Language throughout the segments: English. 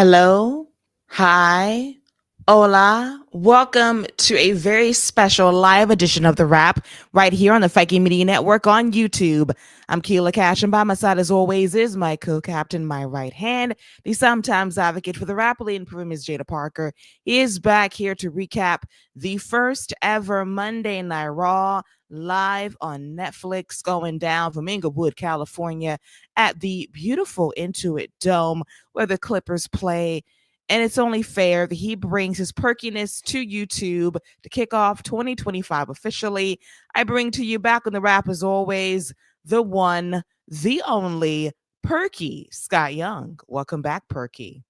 Hello, hi, hola. Welcome to a very special live edition of The Wrap right here on the Viking Media Network on YouTube. I'm Keila Cash, and by my side, as always, is my co-captain, my right hand, the sometimes advocate for the rapidly improving Ms. Jada Parker. He is back here to recap the first ever Monday Night Raw live on Netflix, going down from Inglewood, California, at the beautiful Intuit Dome where the Clippers play. And it's only fair that he brings his perkiness to YouTube to kick off 2025 officially. I bring to you back on the wrap, as always, the one, the only Perky Scott Young. Welcome back, Perky.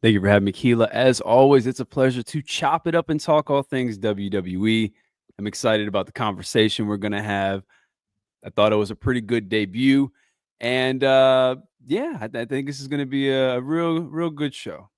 Thank you for having me, Keila. As always, it's a pleasure to chop it up and talk all things WWE. I'm excited about the conversation we're going to have. I thought it was a pretty good debut. And I think this is going to be a real good show.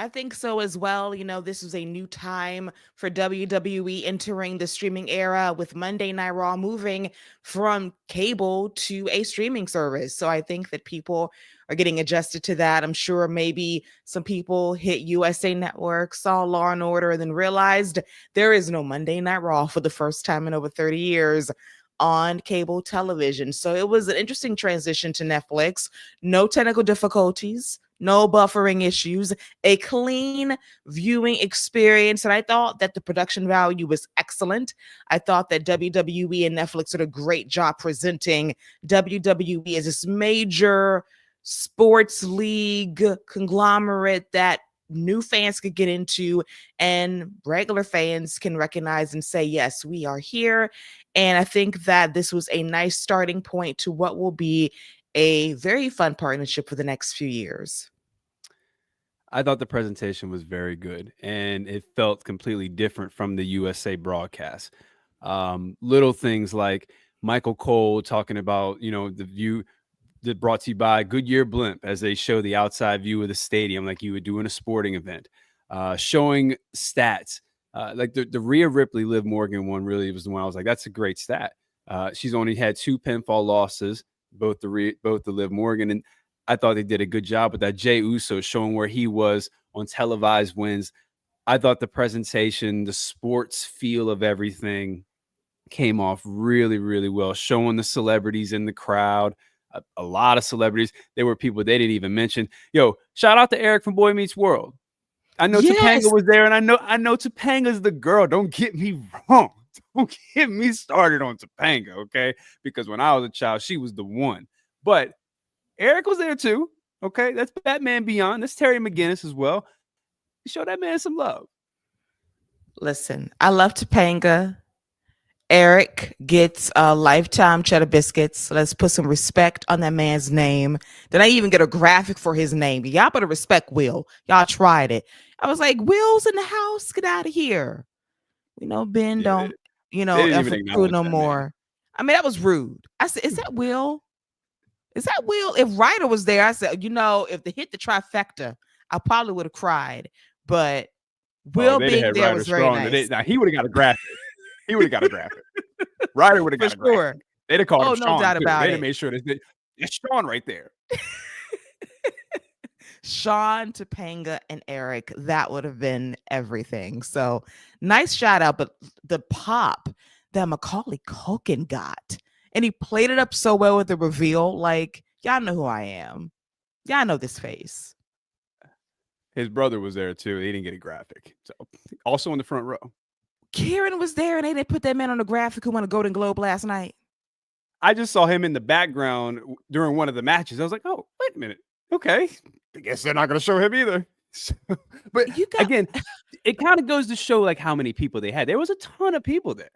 I think so as well. You know, this is a new time for WWE entering the streaming era with Monday Night Raw moving from cable to a streaming service. So I think that people are getting adjusted to that. I'm sure maybe some people hit USA Network, saw Law and Order, and then realized there is no Monday Night Raw for the first time in over 30 years on cable television. So it was an interesting transition to Netflix. No technical difficulties, no buffering issues, a clean viewing experience. And I thought that the production value was excellent. I thought that WWE and Netflix did a great job presenting WWE as this major sports league conglomerate that new fans could get into and regular fans can recognize and say, yes, we are here. And I think that this was a nice starting point to what will be a very fun partnership for the next few years. I thought the presentation was very good, and it felt completely different from the USA broadcast. Little things like Michael Cole talking about, the view that brought to you by Goodyear Blimp as they show the outside view of the stadium like you would do in a sporting event, showing stats. Like the Rhea Ripley Liv Morgan one really was the one I was like, that's a great stat. She's only had 2 pinfall losses, both the Liv Morgan, and I thought they did a good job with that. Jey Uso showing where he was on televised wins. I thought the presentation, the sports feel of everything came off really, really well, showing the celebrities in the crowd. A lot of celebrities. There were people they didn't even mention. Yo, shout out to Eric from Boy Meets World. I know Yes. Topanga was there, and I know Topanga's the girl. Don't get me wrong. Don't get me started on Topanga, okay? Because when I was a child, she was the one. But Eric was there too, okay? That's Batman Beyond. That's Terry McGinnis as well. Show that man some love. Listen, I love Topanga. Eric gets lifetime cheddar biscuits. Let's put some respect on that man's name. Did I even get a graphic for his name? Y'all better respect Will. Y'all tried it. I was like, Will's in the house. Get out of here. Ben don't, they didn't even effort crew acknowledge no that more. man. I mean, that was rude. I said, is that Will? Is that Will? If Ryder was there, I said, if they hit the trifecta, I probably would have cried. But Will being there was very nice. Now he would have got a graphic. He would have got a graphic. Ryder would have got a graphic. They'd have called him Sean. No doubt about it. They'd have made sure it's Sean right there. Sean, Topanga, and Eric, that would have been everything. So nice shout out. But the pop that Macaulay Culkin got, and he played it up so well with the reveal. Like, y'all know who I am. Y'all know this face. His brother was there too. He didn't get a graphic. So also in the front row. Kieran was there, and they didn't put that man on the graphic who won a Golden Globe last night. I just saw him in the background during one of the matches. I was like, oh, wait a minute. Okay. I guess they're not going to show him either. But again, it kind of goes to show like how many people they had. There was a ton of people there.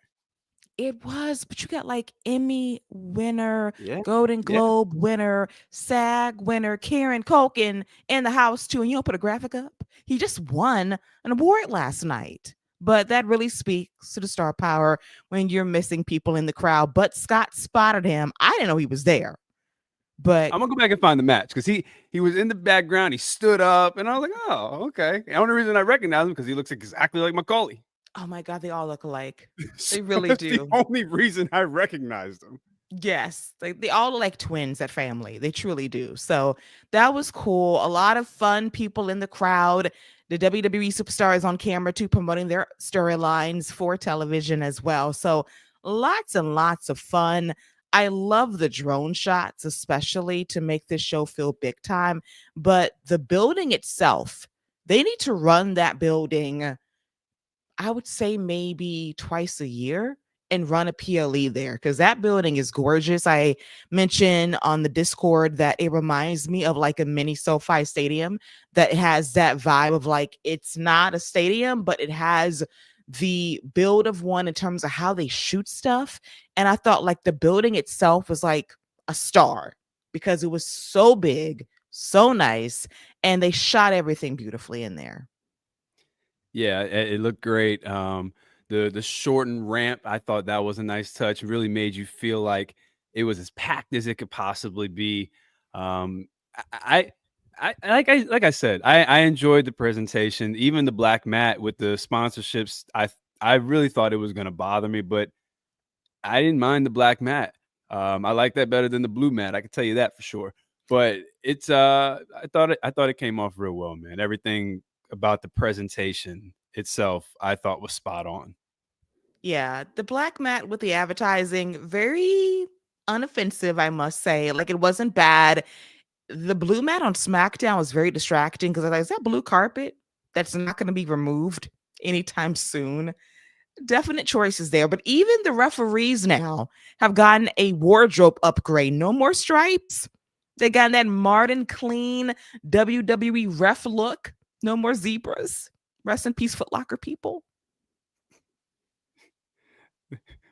It was, but you got like Emmy winner, Golden Globe winner, SAG winner, Kieran Culkin in the house too. And you don't put a graphic up. He just won an award last night. But that really speaks to the star power when you're missing people in the crowd. But Scott spotted him. I didn't know he was there. But I'm gonna go back and find the match because he was in the background. He stood up, and I was like, "Oh, okay." The only reason I recognize him because he looks exactly like Macaulay. Oh my God, they all look alike. They really do. The only reason I recognized him. Yes, they all look like twins, that family. They truly do. So that was cool. A lot of fun people in the crowd. The WWE superstars on camera too, promoting their storylines for television as well. So lots and lots of fun. I love the drone shots, especially to make this show feel big time. But the building itself, they need to run that building, I would say maybe twice a year, and run a PLE there because that building is gorgeous. I mentioned on the Discord that it reminds me of like a mini SoFi stadium that has that vibe of like it's not a stadium, but it has the build of one in terms of how they shoot stuff. And I thought like the building itself was like a star because it was so big, so nice, and they shot everything beautifully in there. Yeah, it looked great. The shortened ramp, I thought that was a nice touch. It really made you feel like it was as packed as it could possibly be. Um, like I said, I enjoyed the presentation, even the black mat with the sponsorships. I really thought it was going to bother me, but I didn't mind the black mat. I like that better than the blue mat. I can tell you that for sure. But it's I thought it came off real well, man. Everything about the presentation itself, I thought was spot on. Yeah, the black mat with the advertising, very unoffensive, I must say. Like it wasn't bad. The blue mat on SmackDown was very distracting because I was like, is that blue carpet that's not going to be removed anytime soon? Definite choices there. But even the referees now have gotten a wardrobe upgrade. No more stripes. They got that modern, clean WWE ref look. No more zebras. Rest in peace, Foot Locker people.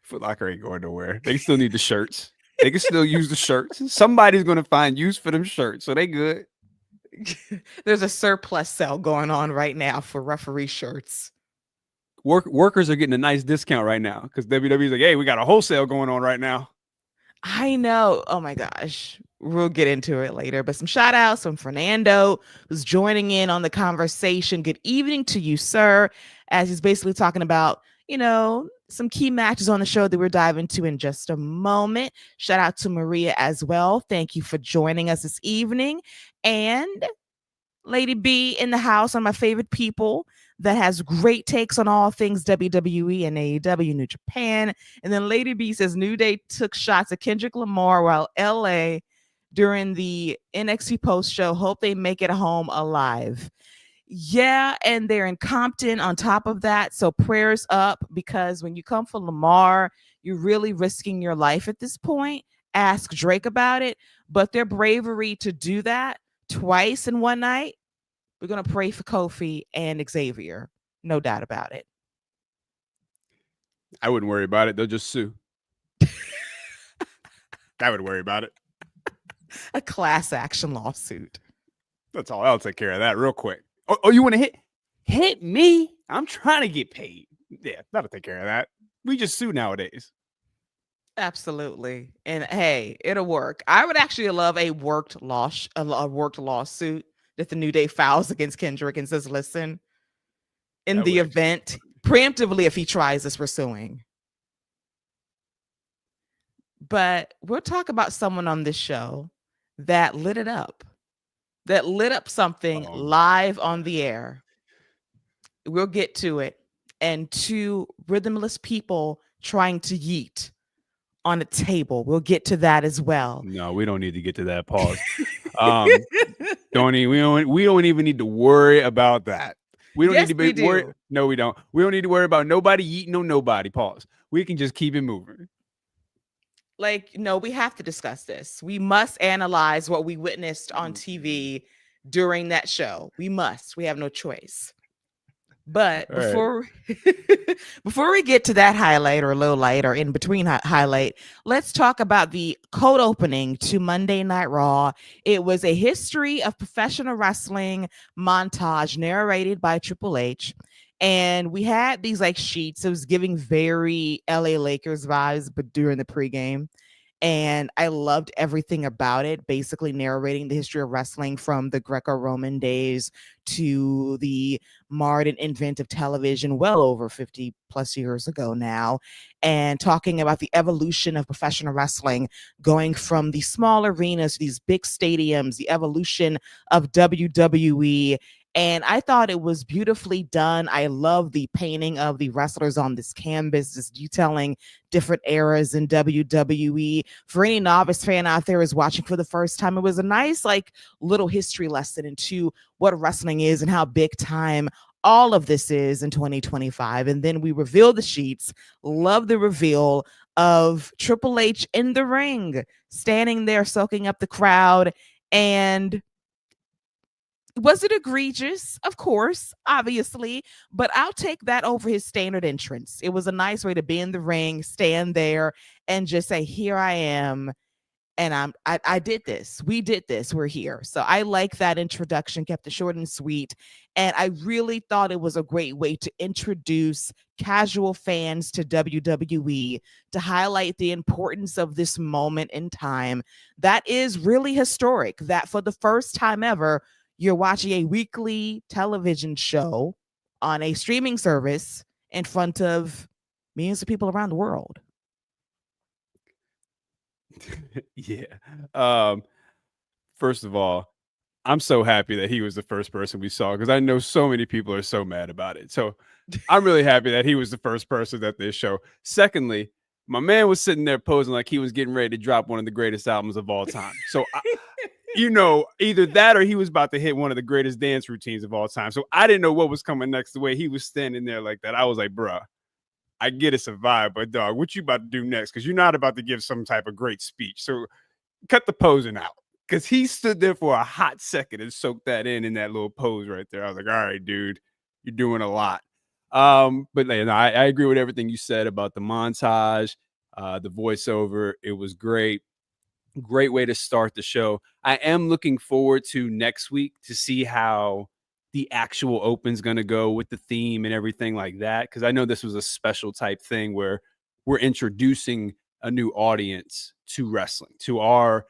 Foot Locker ain't going nowhere. They still need the shirts. They can still use the shirts. Somebody's going to find use for them shirts, so they good. There's a surplus sale going on right now for referee shirts. Workers are getting a nice discount right now because WWE's like, hey, we got a wholesale going on right now. I know. Oh my gosh. We'll get into it later. But some shout outs from Fernando, who's joining in on the conversation. Good evening to you, sir. As he's basically talking about, some key matches on the show that we're diving into in just a moment. Shout out to Maria as well. Thank you for joining us this evening. And Lady B in the house, one of my favorite people that has great takes on all things WWE and AEW, New Japan. And then Lady B says New Day took shots at Kendrick Lamar while LA during the NXT post show. Hope they make it home alive. Yeah, and they're in Compton on top of that. So prayers up, because when you come for Lamar, you're really risking your life at this point. Ask Drake about it. But their bravery to do that twice in one night, we're going to pray for Kofi and Xavier. No doubt about it. I wouldn't worry about it. They'll just sue. I would worry about it. A class action lawsuit. That's all. I'll take care of that real quick. Oh, you want to hit me? I'm trying to get paid. Yeah, that'll take care of that. We just sue nowadays. Absolutely. And hey, it'll work. I would actually love a worked lawsuit that the New Day files against Kendrick and says, listen, in the event, preemptively, if he tries this, we're suing. But we'll talk about someone on this show that lit it up, that lit up something live on the air. We'll get to it. And two rhythmless people trying to yeet on a table. We'll get to that as well. No, we don't need to get to that. Pause. We don't even need to worry about that. We don't need to be worried. No, we don't. We don't need to worry about nobody eating on nobody. Pause. We can just keep it moving. Like, no, we have to discuss this. We must analyze what we witnessed on TV during that show. We must. We have no choice. But before we get to that highlight or low light or in between highlight, let's talk about the cold opening to Monday Night Raw. It was a history of professional wrestling montage narrated by Triple H. And we had these like sheets. It was giving very LA Lakers vibes, but during the pregame. And I loved everything about it, basically narrating the history of wrestling from the Greco-Roman days to the modern invent of television well over 50 plus years ago now, and talking about the evolution of professional wrestling, going from the small arenas to these big stadiums, the evolution of WWE. And I thought it was beautifully done. I love the painting of the wrestlers on this canvas, just detailing different eras in WWE. For any novice fan out there is watching for the first time, it was a nice like little history lesson into what wrestling is and how big time all of this is in 2025. And then we reveal the sheets. Love the reveal of Triple H in the ring, standing there soaking up the crowd. And was it egregious? Of course, obviously, but I'll take that over his standard entrance. It was a nice way to be in the ring, stand there, and just say, "Here I am, and I did this. We did this. We're here." So I like that introduction, kept it short and sweet, and I really thought it was a great way to introduce casual fans to WWE, to highlight the importance of this moment in time that is really historic. That for the first time ever, you're watching a weekly television show on a streaming service in front of millions of people around the world. Yeah. Um, First of all, I'm so happy that he was the first person we saw because I know so many people are so mad about it. So I'm really happy that he was the first person at this show. Secondly, my man was sitting there posing like he was getting ready to drop one of the greatest albums of all time. So, either that or he was about to hit one of the greatest dance routines of all time. So I didn't know what was coming next. The way he was standing there like that, I was like, bruh, I get it's a vibe, but dog, what you about to do next? Because you're not about to give some type of great speech. So cut the posing out. Because he stood there for a hot second and soaked that in that little pose right there. I was like, all right, dude, you're doing a lot. But I agree with everything you said about the montage, the voiceover. It was great. Great way to start the show. I am looking forward to next week to see how the actual open's going to go with the theme and everything like that. Because I know this was a special type thing where we're introducing a new audience to wrestling, to our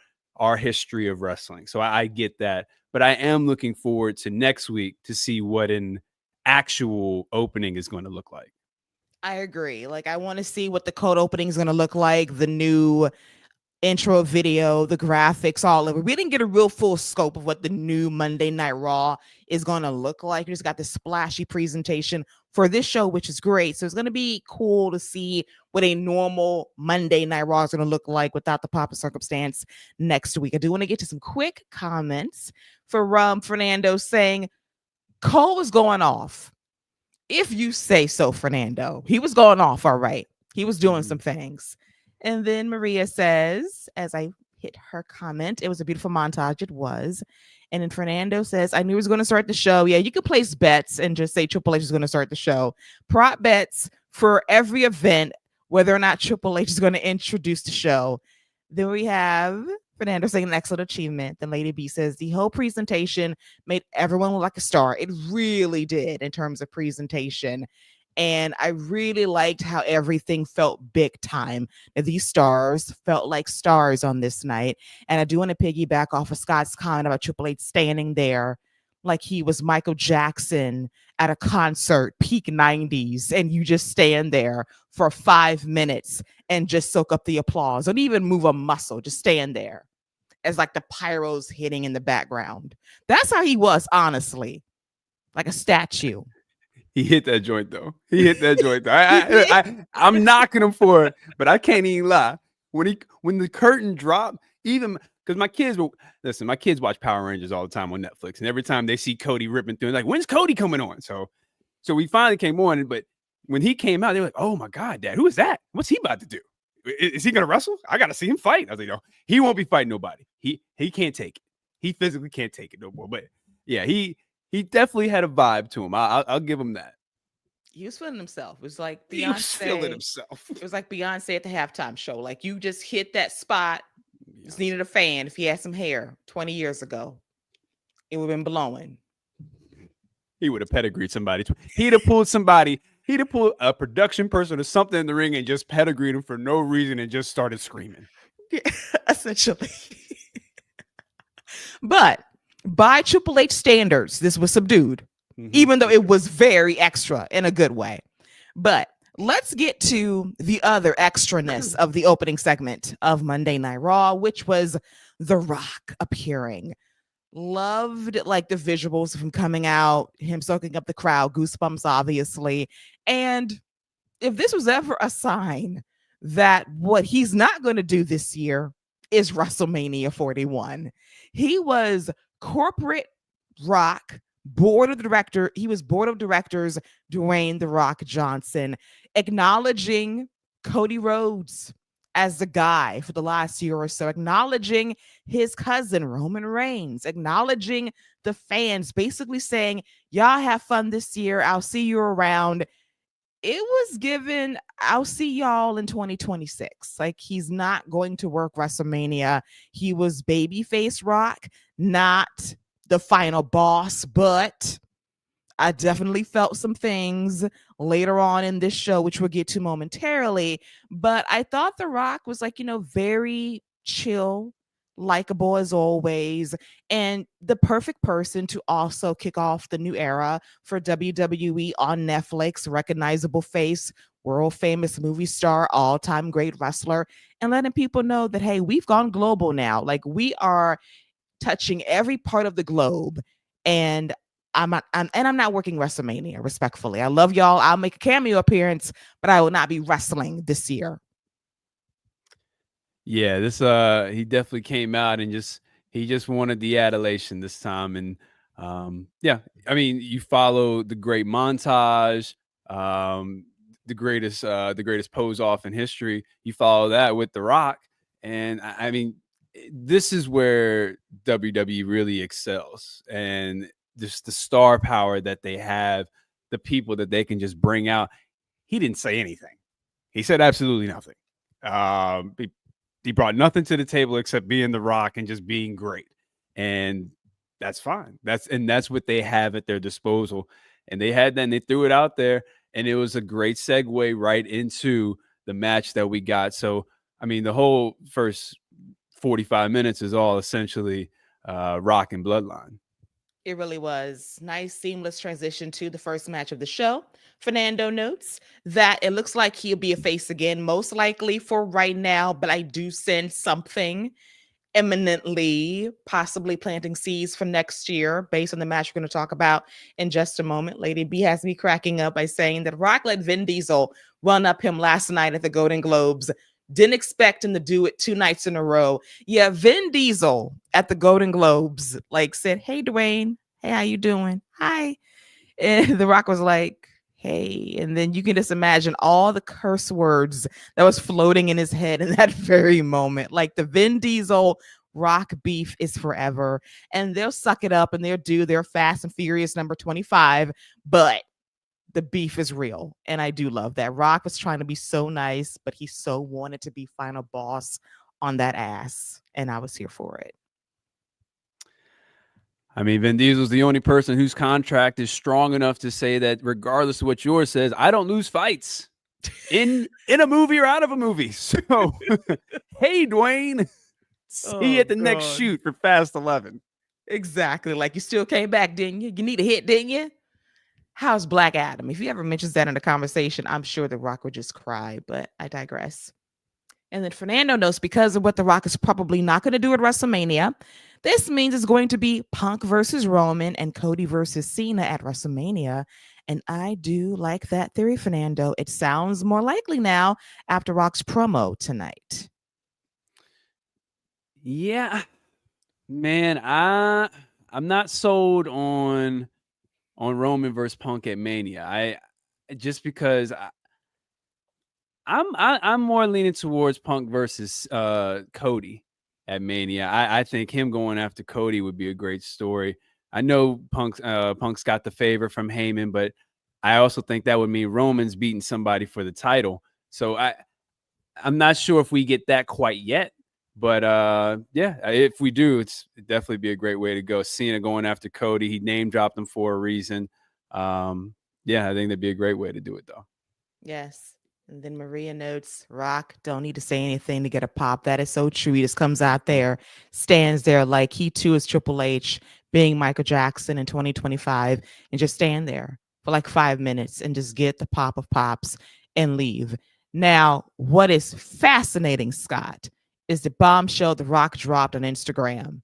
history of wrestling. So I get that. But I am looking forward to next week to see what an actual opening is going to look like. I agree. Like, I want to see what the code opening is going to look like, the new intro video, the graphics, all of it. We didn't get a real full scope of what the new Monday Night Raw is going to look like. We just got this splashy presentation for this show, which is great. So it's going to be cool to see what a normal Monday Night Raw is going to look like without the pop of circumstance next week. I do want to get to some quick comments for Fernando saying Cole was going off. If you say so, Fernando. He was going off, all right. He was doing some things. And then Maria says, as I hit her comment, it was a beautiful montage. It was. And then Fernando says, I knew he was going to start the show. Yeah, you could place bets and just say Triple H is going to start the show. Prop bets for every event, whether or not Triple H is going to introduce the show. Then we have Fernando saying an excellent achievement. Then Lady B says, the whole presentation made everyone look like a star. It really did in terms of presentation. And I really liked how everything felt big time. These stars felt like stars on this night. And I do want to piggyback off of Scott's comment about Triple H standing there like he was Michael Jackson at a concert, peak 90s, and you just stand there for 5 minutes and just soak up the applause. Don't even move a muscle, just stand there as like the pyros hitting in the background. That's how he was, honestly, like a statue. He hit that joint though. He hit that joint though. I'm knocking him for it, but I can't even lie. When the curtain dropped, even because my kids watch Power Rangers all the time on Netflix, and every time they see Cody ripping through, like, when's Cody coming on? So we finally came on, but when he came out, they were like, oh my God, Dad, who is that? What's he about to do? Is he gonna wrestle? I gotta see him fight. I was like, no, he won't be fighting nobody. He can't take it. He physically can't take it no more. But yeah, he definitely had a vibe to him. I'll give him that. He was feeling himself. It was like Beyonce. He was feeling himself. It was like Beyonce at the halftime show. Like, you just hit that spot. Just needed a fan. If he had some hair 20 years ago, it would have been blowing. He would have pedigreed somebody. He'd have pulled somebody. He'd have pulled a production person or something in the ring and just pedigreed him for no reason and just started screaming. essentially. But by Triple H standards, this was subdued, even though it was very extra in a good way. But let's get to the other extraness of the opening segment of Monday Night Raw, which was The Rock appearing. Loved like the visuals of him coming out, him soaking up the crowd, goosebumps, obviously. And if this was ever a sign that what he's not going to do this year is WrestleMania 41, he was corporate Rock board of director. He was board of directors, Dwayne The Rock Johnson, acknowledging Cody Rhodes as the guy for the last year or so, acknowledging his cousin Roman Reigns, acknowledging the fans, basically saying, y'all have fun this year. I'll see you around. It was given, I'll see y'all in 2026. Like, he's not going to work WrestleMania. He was babyface Rock, not the final boss, but I definitely felt some things later on in this show, which we'll get to momentarily. But I thought The Rock was like, very chill, likable as always, and the perfect person to also kick off the new era for WWE on Netflix. Recognizable face, world famous movie star, all-time great wrestler, and letting people know that, hey, we've gone global now. Like, we are touching every part of the globe, and I'm not working WrestleMania, respectfully. I love y'all. I'll make a cameo appearance, but I will not be wrestling this year. Yeah, this he definitely came out and he just wanted the adulation this time. And yeah, I mean, you follow the great montage, the greatest pose off in history. You follow that with The Rock, and I mean, this is where WWE really excels, and just the star power that they have, the people that they can just bring out. He didn't say anything. He said absolutely nothing. He brought nothing to the table except being The Rock and just being great. And that's fine. That's what they have at their disposal. And they had that, and they threw it out there, and it was a great segue right into the match that we got. So, I mean, the whole first 45 minutes is all essentially Rock and Bloodline. It really was. Nice, seamless transition to the first match of the show. Fernando notes that it looks like he'll be a face again, most likely for right now, but I do sense something imminently, possibly planting seeds for next year based on the match we're going to talk about in just a moment. Lady B has me cracking up by saying that Rock let Vin Diesel run up him last night at the Golden Globes. Didn't expect him to do it 2 nights in a row. Yeah, Vin Diesel at the Golden Globes like said, "Hey, Dwayne. Hey, how you doing? Hi." And The Rock was like, "Hey." And then you can just imagine all the curse words that was floating in his head in that very moment. Like, the Vin Diesel Rock beef is forever. And they'll suck it up and they'll do their Fast and Furious number 25. But the beef is real, and I do love that. Rock was trying to be so nice, but he so wanted to be final boss on that ass, and I was here for it. I mean, Vin Diesel's the only person whose contract is strong enough to say that regardless of what yours says, I don't lose fights in a movie or out of a movie. So, hey, Dwayne, see you at the next shoot for Fast 11. Exactly. Like, you still came back, didn't you? You need a hit, didn't you? How's Black Adam? If he ever mentions that in the conversation, I'm sure The Rock would just cry, but I digress. And then Fernando knows, because of what The Rock is probably not going to do at WrestleMania, this means it's going to be Punk versus Roman and Cody versus Cena at WrestleMania. And I do like that theory, Fernando. It sounds more likely now after Rock's promo tonight. Yeah, man, I'm not sold on Roman versus Punk at Mania. I just because I'm more leaning towards Punk versus Cody at Mania. I think him going after Cody would be a great story. I know Punk's got the favor from Heyman, but I also think that would mean Roman's beating somebody for the title. So I'm not sure if we get that quite yet. But yeah, if we do, it'd definitely be a great way to go. Cena going after Cody. He name dropped him for a reason. Yeah, I think that'd be a great way to do it, though. Yes. And then Maria notes, Rock don't need to say anything to get a pop. That is so true. He just comes out there, stands there like he too is Triple H, being Michael Jackson in 2025, and just stand there for like 5 minutes and just get the pop of pops and leave. Now, what is fascinating, Scott, is the bombshell The Rock dropped on Instagram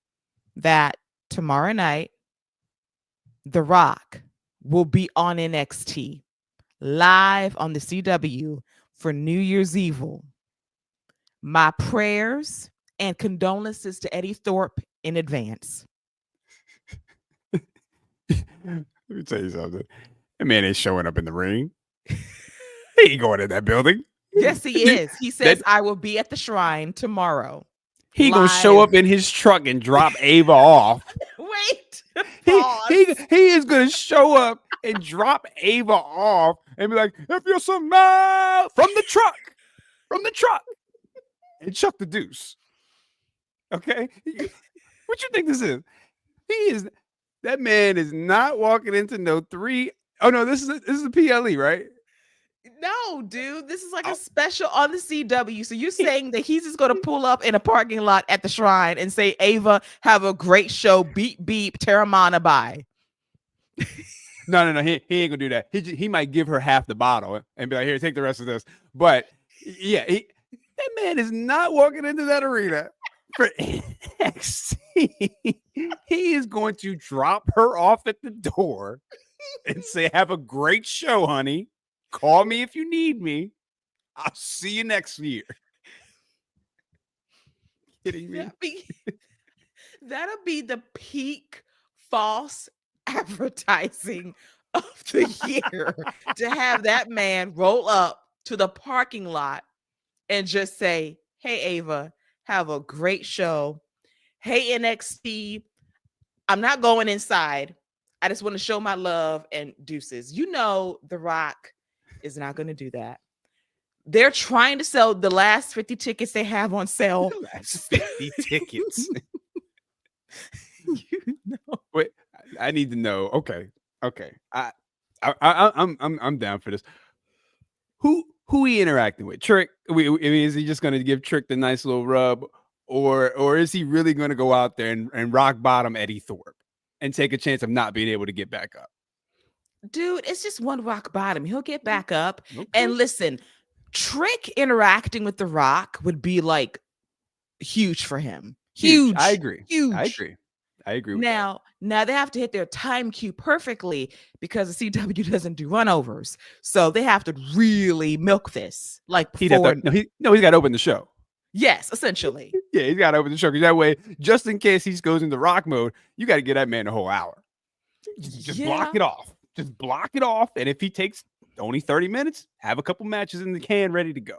that tomorrow night, The Rock will be on NXT live on the CW for New Year's Evil. My prayers and condolences to Eddie Thorpe in advance. Let me tell you something. That man ain't showing up in the ring. He ain't going in that building. Yes, he is. He says, I will be at the shrine tomorrow. He gonna show up in his truck and drop Ava off. Wait. He is gonna show up and drop Ava off and be like, if you're some mad from the truck, and chuck the deuce. Okay, what you think this is? That man is not walking into no 3. Oh no, this is a PLE, right? No, dude, this is like a special on the CW. So you're saying that he's just going to pull up in a parking lot at the shrine and say, Ava, have a great show. Beep, beep, Terramana, bye. No. He ain't gonna do that. He might give her half the bottle and be like, here, take the rest of this. But yeah, that man is not walking into that arena for NXT. He is going to drop her off at the door and say, have a great show, honey. Call me if you need me. I'll see you next year. Kidding me? That'll be the peak false advertising of the year to have that man roll up to the parking lot and just say, hey, Ava, have a great show. Hey, NXT, I'm not going inside. I just want to show my love and deuces. You know, The Rock is not going to do that. They're trying to sell the last 50 tickets they have on sale. The last 50 tickets. You know. Wait, I need to know. Okay. I'm down for this. Who he interacting with? Trick? Is he just going to give Trick the nice little rub, or is he really going to go out there and rock bottom Eddie Thorpe and take a chance of not being able to get back up? Dude, it's just one rock bottom. He'll get back up. Okay. And listen, Trick interacting with The Rock would be like huge for him. Huge. I agree. Huge. I agree with now they have to hit their time cue perfectly because the CW doesn't do runovers. So they have to really milk this. Like he's got to open the show. Yes, essentially. Yeah, he's got to open the show because that way, just in case he goes into rock mode, you got to get that man a whole hour. Just block it off. Just block it off. And if he takes only 30 minutes, have a couple matches in the can ready to go.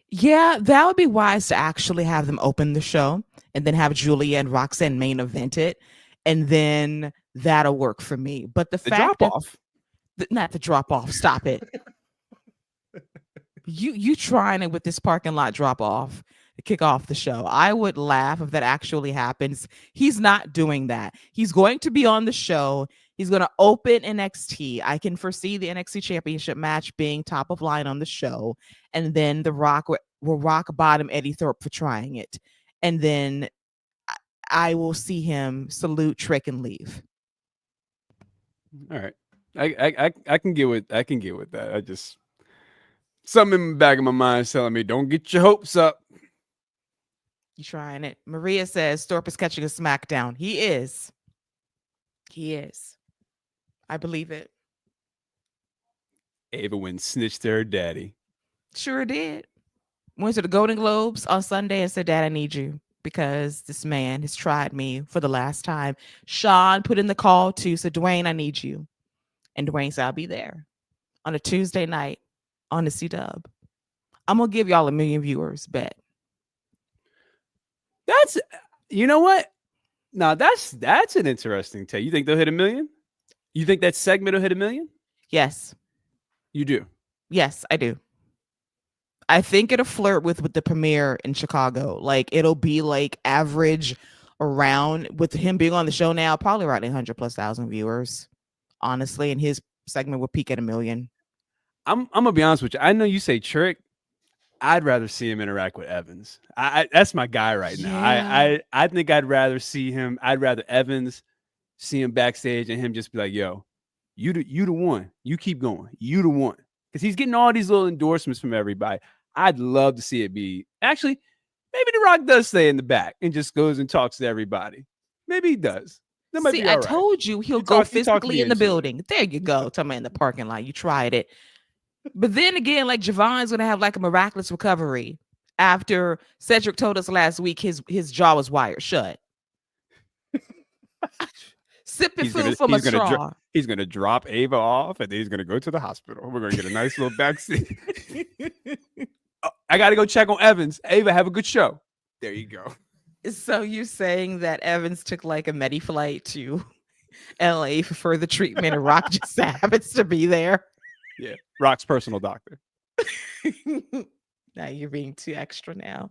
Yeah, that would be wise to actually have them open the show and then have Julia and Roxanne main event it. And then that'll work for me. But the fact drop off. Not the drop off. Stop it. You trying it with this parking lot drop off to kick off the show. I would laugh if that actually happens. He's not doing that. He's going to be on the show. He's going to open NXT. I can foresee the NXT Championship match being top of line on the show. And then The Rock will rock bottom Eddie Thorpe for trying it. And then I will see him salute Trick and leave. All right. I can get with that. I just something in the back of my mind is telling me don't get your hopes up. You trying it. Maria says Thorpe is catching a smackdown. He is. I believe it. Ava went snitched to her daddy. Sure did. Went to the Golden Globes on Sunday and said, Dad, I need you because this man has tried me for the last time. Sean put in the call too, said, Dwayne, I need you. And Dwayne said, I'll be there on a Tuesday night on the C-Dub. I'm going to give y'all 1 million viewers, bet. That's, you know what? Now that's an interesting take. You think they'll hit 1 million? You think that segment will hit 1 million? Yes. You do? Yes, I do. I think it'll flirt with the premiere in Chicago. Like it'll be like average around with him being on the show now, probably around 100,000+ viewers, honestly. And his segment will peak at 1 million. I'm gonna be honest with you. I know you say Trick. I'd rather see him interact with Evans. That's my guy right now. Yeah. I think I'd rather see him. I'd rather Evans see him backstage and him just be like, "Yo, you the one. You keep going. You the one." Because he's getting all these little endorsements from everybody. I'd love to see it be actually. Maybe The Rock does stay in the back and just goes and talks to everybody. Maybe he does. That might See, be I all right. told you he'll go You talked physically me in the into it. building. There you go. Tell me in the parking lot. You tried it. But then again, like Javon's gonna have like a miraculous recovery after Cedric told us last week his jaw was wired shut. Sipping food from a straw. He's gonna drop Ava off, and then he's gonna go to the hospital. We're gonna get a nice little backseat. Oh, I gotta go check on Evans. Ava, have a good show. There you go. So you're saying that Evans took like a medi flight to LA for further treatment and Rock just happens to be there? Yeah, Rock's personal doctor. Now you're being too extra now.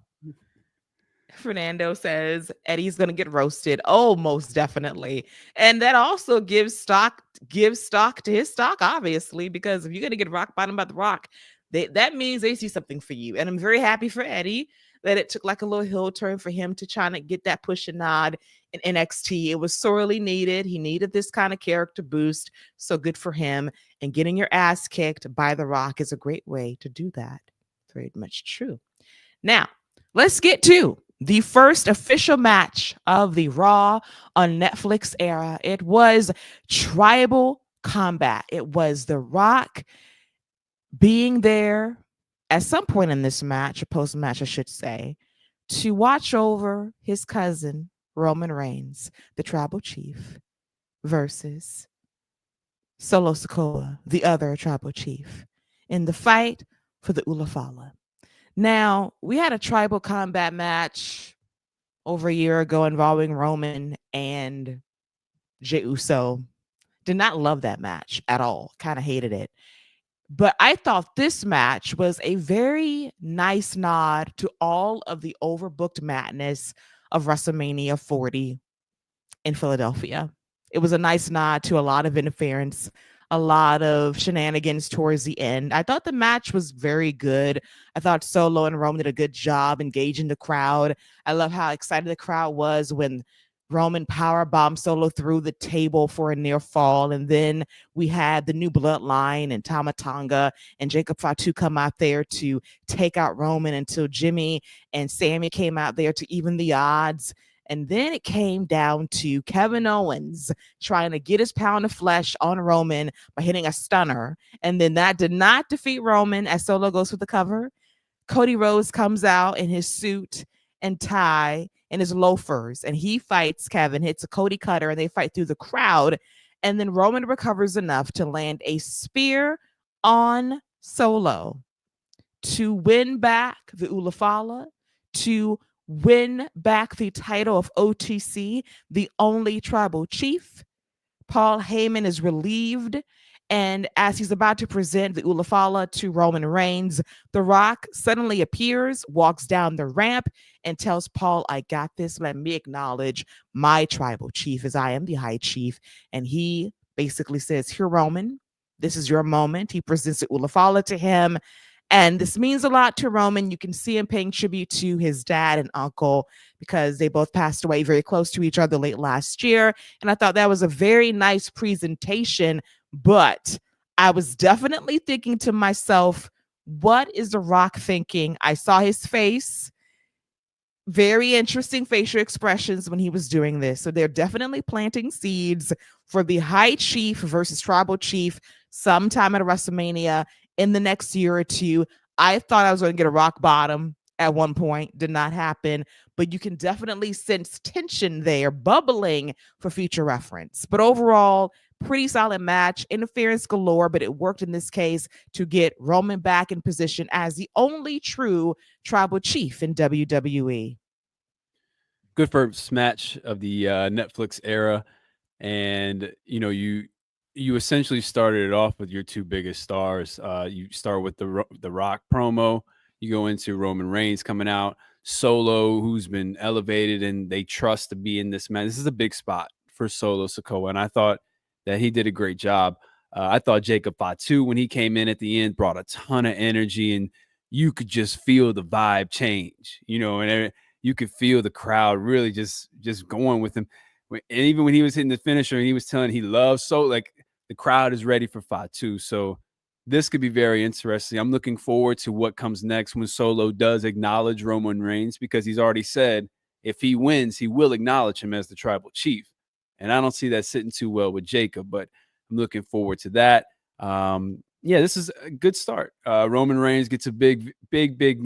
Fernando says Eddie's gonna get roasted. Oh, most definitely. And that also gives stock to his stock, obviously, because if you're gonna get rock bottom by the Rock, that means they see something for you. And I'm very happy for Eddie that it took like a little hill turn for him to try to get that push and nod in NXT. It was sorely needed. He needed this kind of character boost. So good for him. And getting your ass kicked by the Rock is a great way to do that. Very much true. Now, let's get to the first official match of the Raw on Netflix era. It was Tribal Combat. It was The Rock being there at some point in this match, or post-match, I should say, to watch over his cousin, Roman Reigns, the Tribal Chief, versus Solo Sikoa, the other Tribal Chief, in the fight for the Ulafala. Now, we had a Tribal Combat match over a year ago involving Roman and Jey Uso. Did not love that match at all. Kind of hated it. But I thought this match was a very nice nod to all of the overbooked madness of WrestleMania 40 in Philadelphia. It was a nice nod to a lot of interference, a lot of shenanigans towards the end. I thought the match was very good. I thought Solo and Roman did a good job engaging the crowd. I love how excited the crowd was when Roman powerbombed Solo through the table for a near fall. And then we had the New Bloodline and Tama Tonga and Jacob Fatu come out there to take out Roman until Jimmy and Sammy came out there to even the odds. And then it came down to Kevin Owens trying to get his pound of flesh on Roman by hitting a stunner. And then that did not defeat Roman as Solo goes for the cover. Cody Rhodes comes out in his suit and tie and his loafers, and he fights Kevin, hits a Cody cutter, and they fight through the crowd. And then Roman recovers enough to land a spear on Solo to win back the Ulafala, to win back the title of OTC, the only tribal chief. Paul Heyman is relieved. And as he's about to present the Ulafala to Roman Reigns, The Rock suddenly appears, walks down the ramp, and tells Paul, I got this. Let me acknowledge my tribal chief, as I am the high chief. And he basically says, here, Roman, this is your moment. He presents the Ulafala to him. And this means a lot to Roman. You can see him paying tribute to his dad and uncle because they both passed away very close to each other late last year. And I thought that was a very nice presentation. But I was definitely thinking to myself, what is The Rock thinking? I saw his face. Very interesting facial expressions when he was doing this. So they're definitely planting seeds for the High Chief versus Tribal Chief sometime at WrestleMania in the next year or two. I thought I was going to get a rock bottom at one point. Did not happen. But you can definitely sense tension there bubbling for future reference. But overall, pretty solid match. Interference galore, but it worked in this case to get Roman back in position as the only true tribal chief in WWE. Good first match of the Netflix era. And, you essentially started it off with your two biggest stars. You start with the Rock promo. You go into Roman Reigns coming out, Solo, who's been elevated and they trust to be in this match. This is a big spot for Solo Sikoa, and I thought that he did a great job. I thought Jacob Fatu, when he came in at the end, brought a ton of energy, and you could just feel the vibe change, and you could feel the crowd really just going with him. And even when he was hitting the finisher and he was telling he loves the crowd is ready for Fatu. So this could be very interesting. I'm looking forward to what comes next when Solo does acknowledge Roman Reigns, because he's already said if he wins, he will acknowledge him as the tribal chief. And I don't see that sitting too well with Jacob, but I'm looking forward to that. This is a good start. Roman Reigns gets a big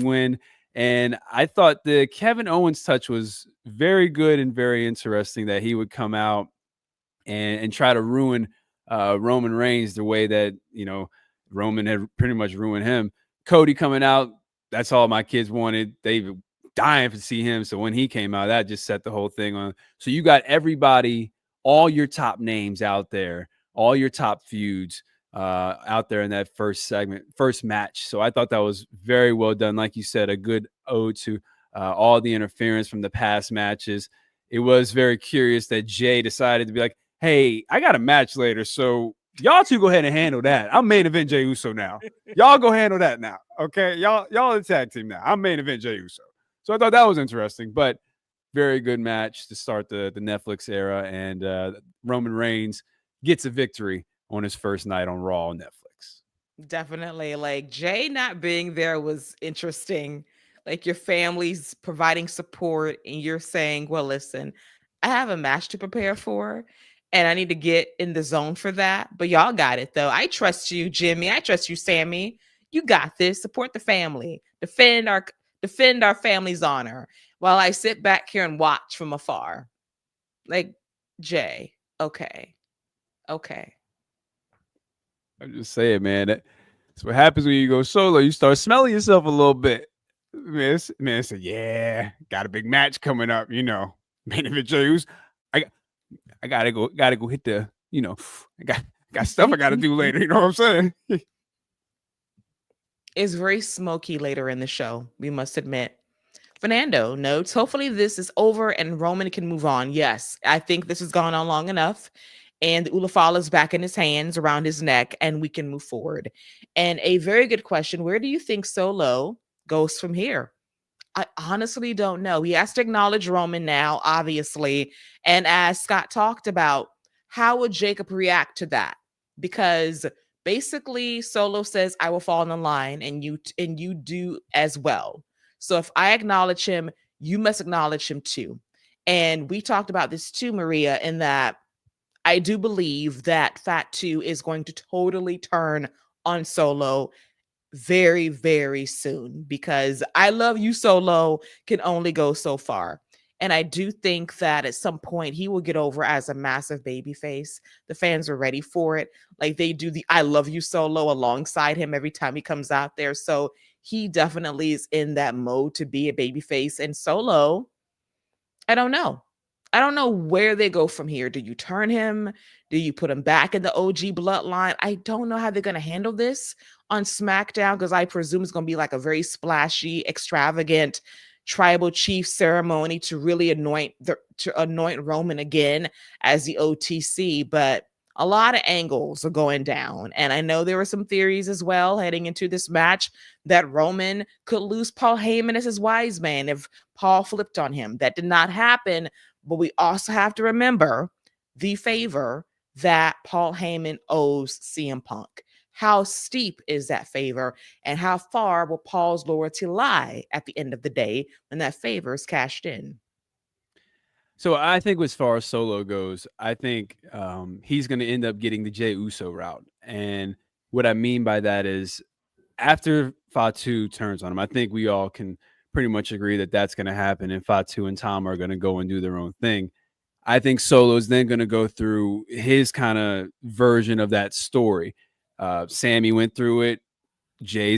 win. And I thought the Kevin Owens touch was very good and very interesting, that he would come out and try to ruin Roman Reigns the way that, Roman had pretty much ruined him. Cody coming out, that's all my kids wanted. They were dying to see him. So when he came out, that just set the whole thing on. So you got everybody, all your top names out there, all your top feuds out there in that first match. So I thought that was very well done. Like you said, a good ode to all the interference from the past matches. It was very curious that Jey decided to be like, hey, I got a match later, so y'all two go ahead and handle that. I'm main event Jey Uso now. Y'all go handle that now, okay? Y'all the tag team now. I'm main event Jey Uso. So I thought that was interesting, but very good match to start the Netflix era, and Roman Reigns gets a victory on his first night on Raw on Netflix. Definitely. Like Jey not being there was interesting. Like your family's providing support and you're saying, well, listen, I have a match to prepare for and I need to get in the zone for that. But y'all got it though. I trust you, Jimmy. I trust you, Sammy. You got this. Support the family. Defend our family's honor while I sit back here and watch from afar. Like, Jey, okay. Okay. I'm just saying, man. That's what happens when you go solo. You start smelling yourself a little bit. Man said, yeah, got a big match coming up, Main event Jey Uso. I gotta go hit the, I got stuff I gotta do later, you know what I'm saying? It's very smoky later in the show, we must admit. Fernando notes, hopefully this is over and Roman can move on. Yes, I think this has gone on long enough. And Ulafala is back in his hands around his neck, and we can move forward. And a very good question, where do you think Solo goes from here? I honestly don't know. He has to acknowledge Roman now, obviously. And as Scott talked about, how would Jacob react to that? Because basically Solo says, I will fall in the line and you do as well. So if I acknowledge him, you must acknowledge him too. And we talked about this too, Maria, in that I do believe that Fatu is going to totally turn on Solo very, very soon, because I love you, Solo can only go so far. And I do think that at some point he will get over as a massive baby face. The fans are ready for it. Like they do the I love you Solo alongside him every time he comes out there. So he definitely is in that mode to be a baby face. And Solo, I don't know. I don't know where they go from here. Do you turn him? Do you put him back in the OG bloodline? I don't know how they're going to handle this on SmackDown, because I presume it's going to be like a very splashy, extravagant tribal chief ceremony to really anoint Roman again as the OTC. But a lot of angles are going down. And I know there were some theories as well heading into this match that Roman could lose Paul Heyman as his wise man if Paul flipped on him. That did not happen. But we also have to remember the favor that Paul Heyman owes CM Punk. How steep is that favor, and how far will Paul's loyalty lie at the end of the day when that favor is cashed in? So I think as far as Solo goes, I think he's going to end up getting the Jey Uso route. And what I mean by that is after Fatu turns on him, I think we all can pretty much agree that that's going to happen, and Fatu and Tom are going to go and do their own thing. I think Solo's then going to go through his kind of version of that story. Sammy went through it. Jey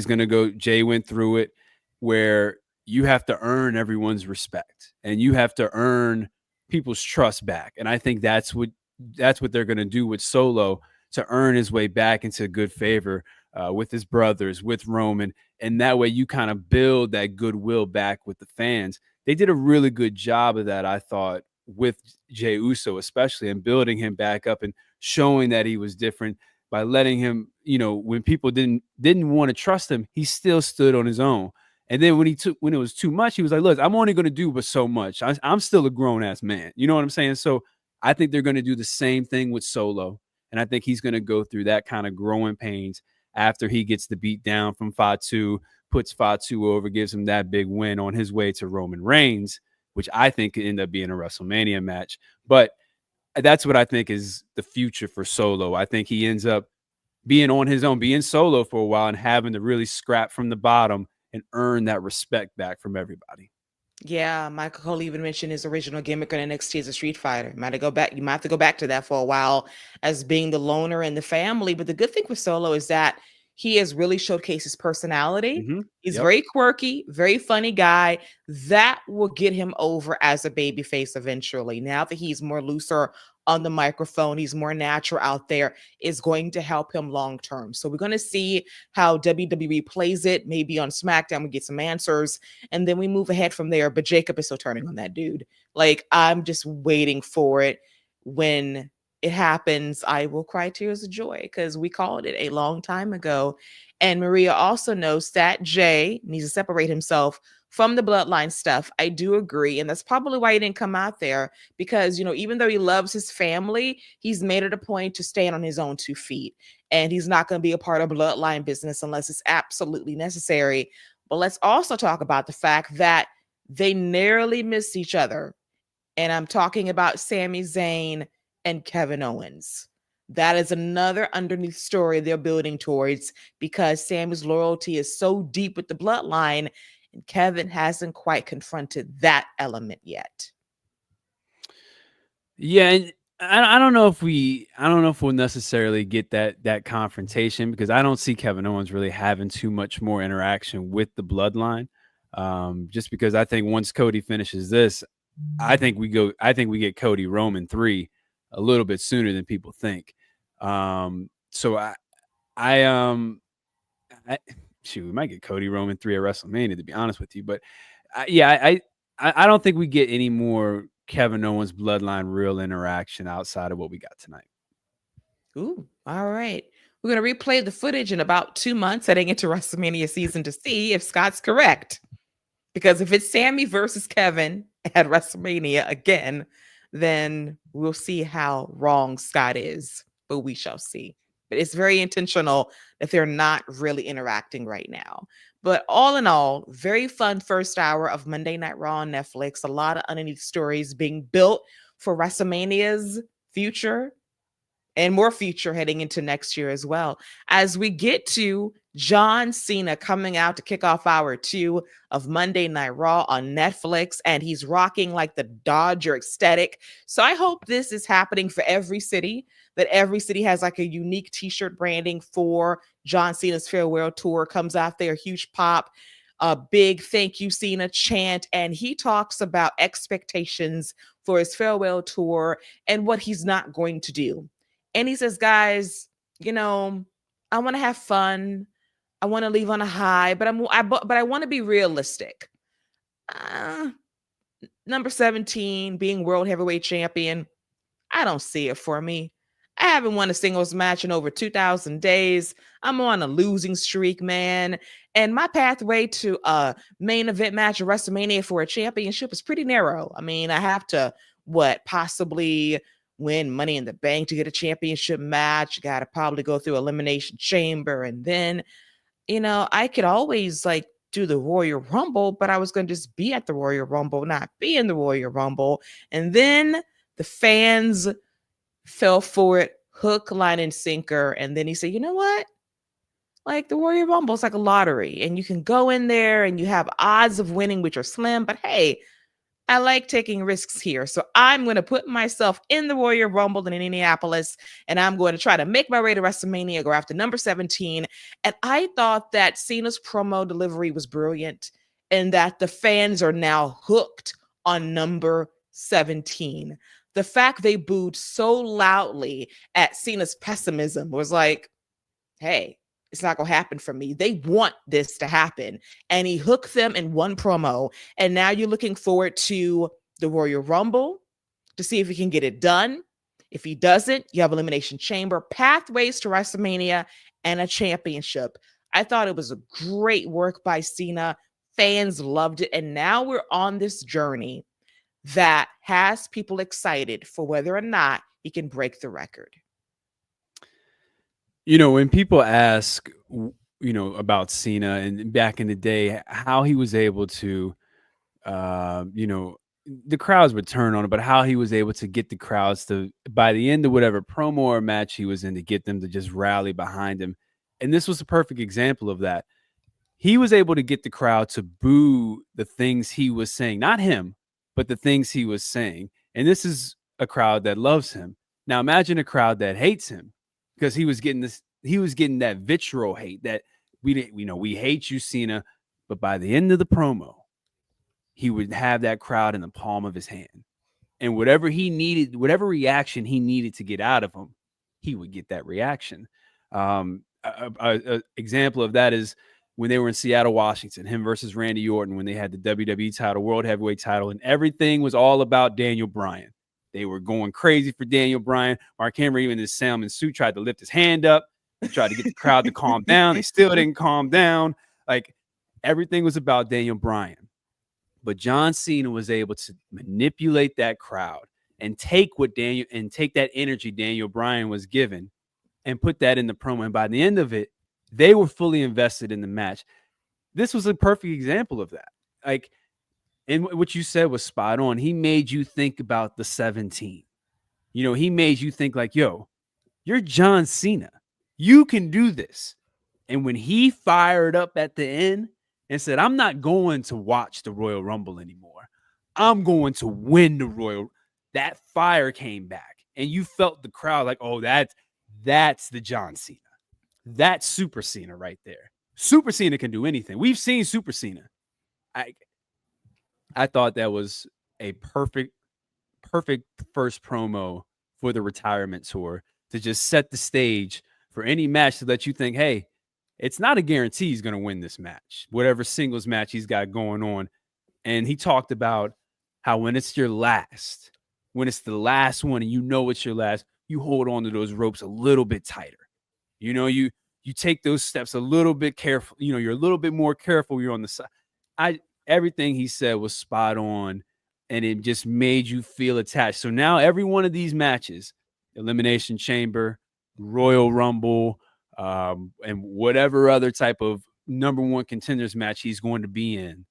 went through it, where you have to earn everyone's respect and you have to earn people's trust back. And I think that's what they're going to do with Solo, to earn his way back into good favor with his brothers, with Roman. And that way you kind of build that goodwill back with the fans. They did a really good job of that, I thought, with Jey Uso, especially, and building him back up and showing that he was different. by letting him, when people didn't want to trust him, he still stood on his own. And then when it was too much, he was like, look, I'm only going to do but so much. I'm still a grown ass man. You know what I'm saying? So I think they're going to do the same thing with Solo. And I think he's going to go through that kind of growing pains after he gets the beat down from Fatu, puts Fatu over, gives him that big win on his way to Roman Reigns, which I think could end up being a WrestleMania match. But that's what I think is the future for Solo. I think he ends up being on his own, being solo for a while and having to really scrap from the bottom and earn that respect back from everybody. Yeah, Michael Cole even mentioned his original gimmick on NXT as a Street Fighter. You might have to go back to that for a while as being the loner in the family. But the good thing with Solo is that he has really showcased his personality. Mm-hmm. He's Yep. very quirky, very funny guy. That will get him over as a babyface eventually. Now that he's more looser on the microphone, he's more natural out there, is going to help him long term. So we're going to see how WWE plays it. Maybe on SmackDown we get some answers, and then we move ahead from there. But Jacob is still turning on that dude. Like, I'm just waiting for it. When it happens, I will cry tears of joy because we called it a long time ago. And Maria also knows that Jey needs to separate himself from the bloodline stuff. I do agree. And that's probably why he didn't come out there because, even though he loves his family, he's made it a point to stand on his own 2 feet. And he's not going to be a part of bloodline business unless it's absolutely necessary. But let's also talk about the fact that they narrowly missed each other. And I'm talking about Sami Zayn and Kevin Owens. That is another underneath story they're building towards because Sami's loyalty is so deep with the bloodline, and Kevin hasn't quite confronted that element yet. Yeah, and I don't know if we'll necessarily get that confrontation because I don't see Kevin Owens really having too much more interaction with the bloodline. Just because I think once Cody finishes this, I think we get Cody Roman 3 a little bit sooner than people think. So shoot, we might get Cody Roman 3 at WrestleMania, to be honest with you. But I don't think we get any more Kevin Owens bloodline real interaction outside of what we got tonight. Ooh, all right. We're going to replay the footage in about 2 months heading into WrestleMania season to see if Scott's correct. Because if it's Sami versus Kevin at WrestleMania again, then we'll see how wrong Scott is. But we shall see. But it's very intentional that they're not really interacting right now. But all in all, very fun first hour of Monday Night Raw on Netflix. A lot of underneath stories being built for WrestleMania's future and more future heading into next year as well. As we get to John Cena coming out to kick off hour 2 of Monday Night Raw on Netflix, and he's rocking like the Dodger aesthetic. So I hope this is happening for every city, that every city has like a unique t-shirt branding for John Cena's farewell tour, comes out there, huge pop, a big thank you Cena chant, and he talks about expectations for his farewell tour and what he's not going to do. And he says, guys, I want to have fun. I want to leave on a high, but I want to be realistic. Number 17, being world heavyweight champion, I don't see it for me. I haven't won a singles match in over 2,000 days. I'm on a losing streak, man. And my pathway to a main event match at WrestleMania for a championship is pretty narrow. I mean, I have to, possibly win Money in the Bank to get a championship match. Got to probably go through Elimination Chamber. And then, I could always do the Royal Rumble, but I was going to just be at the Royal Rumble, not be in the Royal Rumble. And then the fans fell for it, hook, line, and sinker. And then he said, you know what? The Royal Rumble is like a lottery, and you can go in there and you have odds of winning, which are slim, but hey, I like taking risks here. So I'm going to put myself in the Royal Rumble in Indianapolis, and I'm going to try to make my way to WrestleMania, go after number 17. And I thought that Cena's promo delivery was brilliant and that the fans are now hooked on number 17. The fact they booed so loudly at Cena's pessimism was like, hey, it's not going to happen for me. They want this to happen. And he hooked them in one promo. And now you're looking forward to the Royal Rumble to see if he can get it done. If he doesn't, you have Elimination Chamber, pathways to WrestleMania, and a championship. I thought it was a great work by Cena. Fans loved it. And now we're on this journey that has people excited for whether or not he can break the record. When people ask, about Cena and back in the day, how he was able to, the crowds would turn on it, but how he was able to get the crowds to, by the end of whatever promo or match he was in, to get them to just rally behind him. And this was a perfect example of that. He was able to get the crowd to boo the things he was saying, not him, but the things he was saying. And this is a crowd that loves him. Now imagine a crowd that hates him, because he was getting that vitriol hate that we hate you, Cena. But by the end of the promo, he would have that crowd in the palm of his hand. And whatever he needed, whatever reaction he needed to get out of him, he would get that reaction. A example of that is when they were in Seattle, Washington, him versus Randy Orton, when they had the WWE title, World Heavyweight title, and everything was all about Daniel Bryan. They were going crazy for Daniel Bryan. Mark Henry, in his salmon suit, tried to lift his hand up. He tried to get the crowd to calm down. They still didn't calm down. Like, everything was about Daniel Bryan. But John Cena was able to manipulate that crowd and take that energy Daniel Bryan was given and put that in the promo. And by the end of it, they were fully invested in the match. This was a perfect example of that. Like, and what you said was spot on. He made you think about the 17. He made you think like, yo, you're John Cena. You can do this. And when he fired up at the end and said, I'm not going to watch the Royal Rumble anymore, I'm going to win the Royal, that fire came back. And you felt the crowd like, oh, that's the John Cena. That's Super Cena right there. Super Cena can do anything. We've seen Super Cena. I thought that was a perfect first promo for the retirement tour, to just set the stage for any match, to let you think, hey, it's not a guarantee he's going to win this match, whatever singles match he's got going on. And he talked about how when it's your last, when it's the last one and it's your last, you hold on to those ropes a little bit tighter. You take those steps a little bit careful. You're a little bit more careful. You're on the side. Everything he said was spot on, and it just made you feel attached. So now every one of these matches, Elimination Chamber, Royal Rumble, and whatever other type of number one contenders match he's going to be in,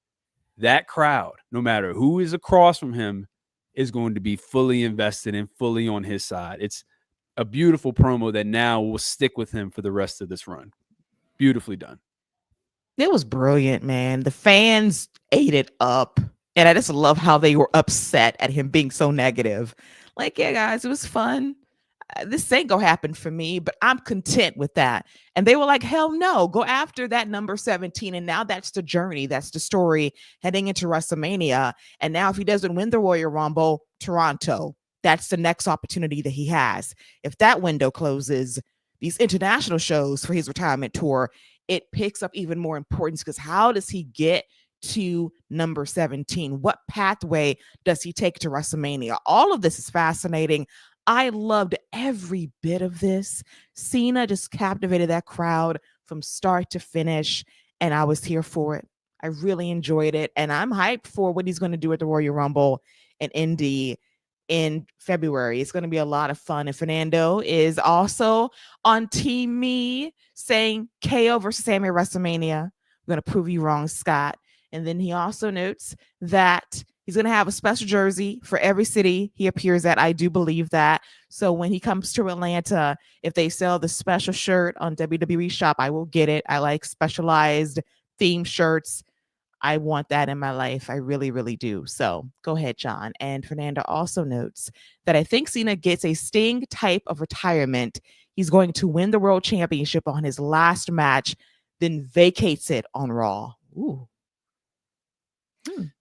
that crowd, no matter who is across from him, is going to be fully invested and fully on his side. It's a beautiful promo that now will stick with him for the rest of this run. Beautifully done. It was brilliant, man. The fans ate it up. And I just love how they were upset at him being so negative. Like, yeah, guys, it was fun. This ain't gonna happen for me, but I'm content with that. And they were like, hell no, go after that number 17. And now that's the journey. That's the story heading into WrestleMania. And now if he doesn't win the Royal Rumble, Toronto, that's the next opportunity that he has. If that window closes, these international shows for his retirement tour, it picks up even more importance, because how does he get to number 17? What pathway does he take to WrestleMania? All of this is fascinating. I loved every bit of this. Cena just captivated that crowd from start to finish, and I was here for it. I really enjoyed it, and I'm hyped for what he's going to do at the Royal Rumble in Indy in February. It's going to be a lot of fun. And Fernando is also on Team Me, saying KO versus Sammy at WrestleMania. I'm going to prove you wrong, Scott. And then he also notes that he's going to have a special jersey for every city he appears at. I do believe that. So when he comes to Atlanta, if they sell the special shirt on WWE Shop, I will get it. I like specialized theme shirts. I want that in my life. I really, really do. So go ahead, John. And Fernando also notes that I think Cena gets a Sting type of retirement. He's going to win the World Championship on his last match, then vacates it on Raw. Ooh.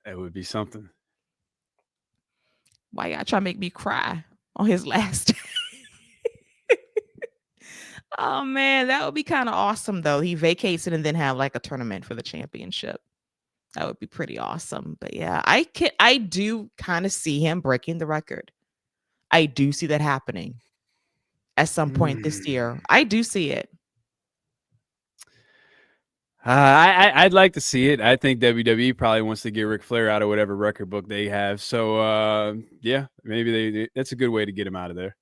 That would be something. Why y'all trying to make me cry on his last? Oh, man, that would be kind of awesome, though. He vacates it and then have like a tournament for the championship. That would be pretty awesome. But yeah, I do kind of see him breaking the record. I do see that happening at some point this year. I do see it. I'd like to see it. I think WWE probably wants to get Ric Flair out of whatever record book they have. So yeah, maybe that's a good way to get him out of there.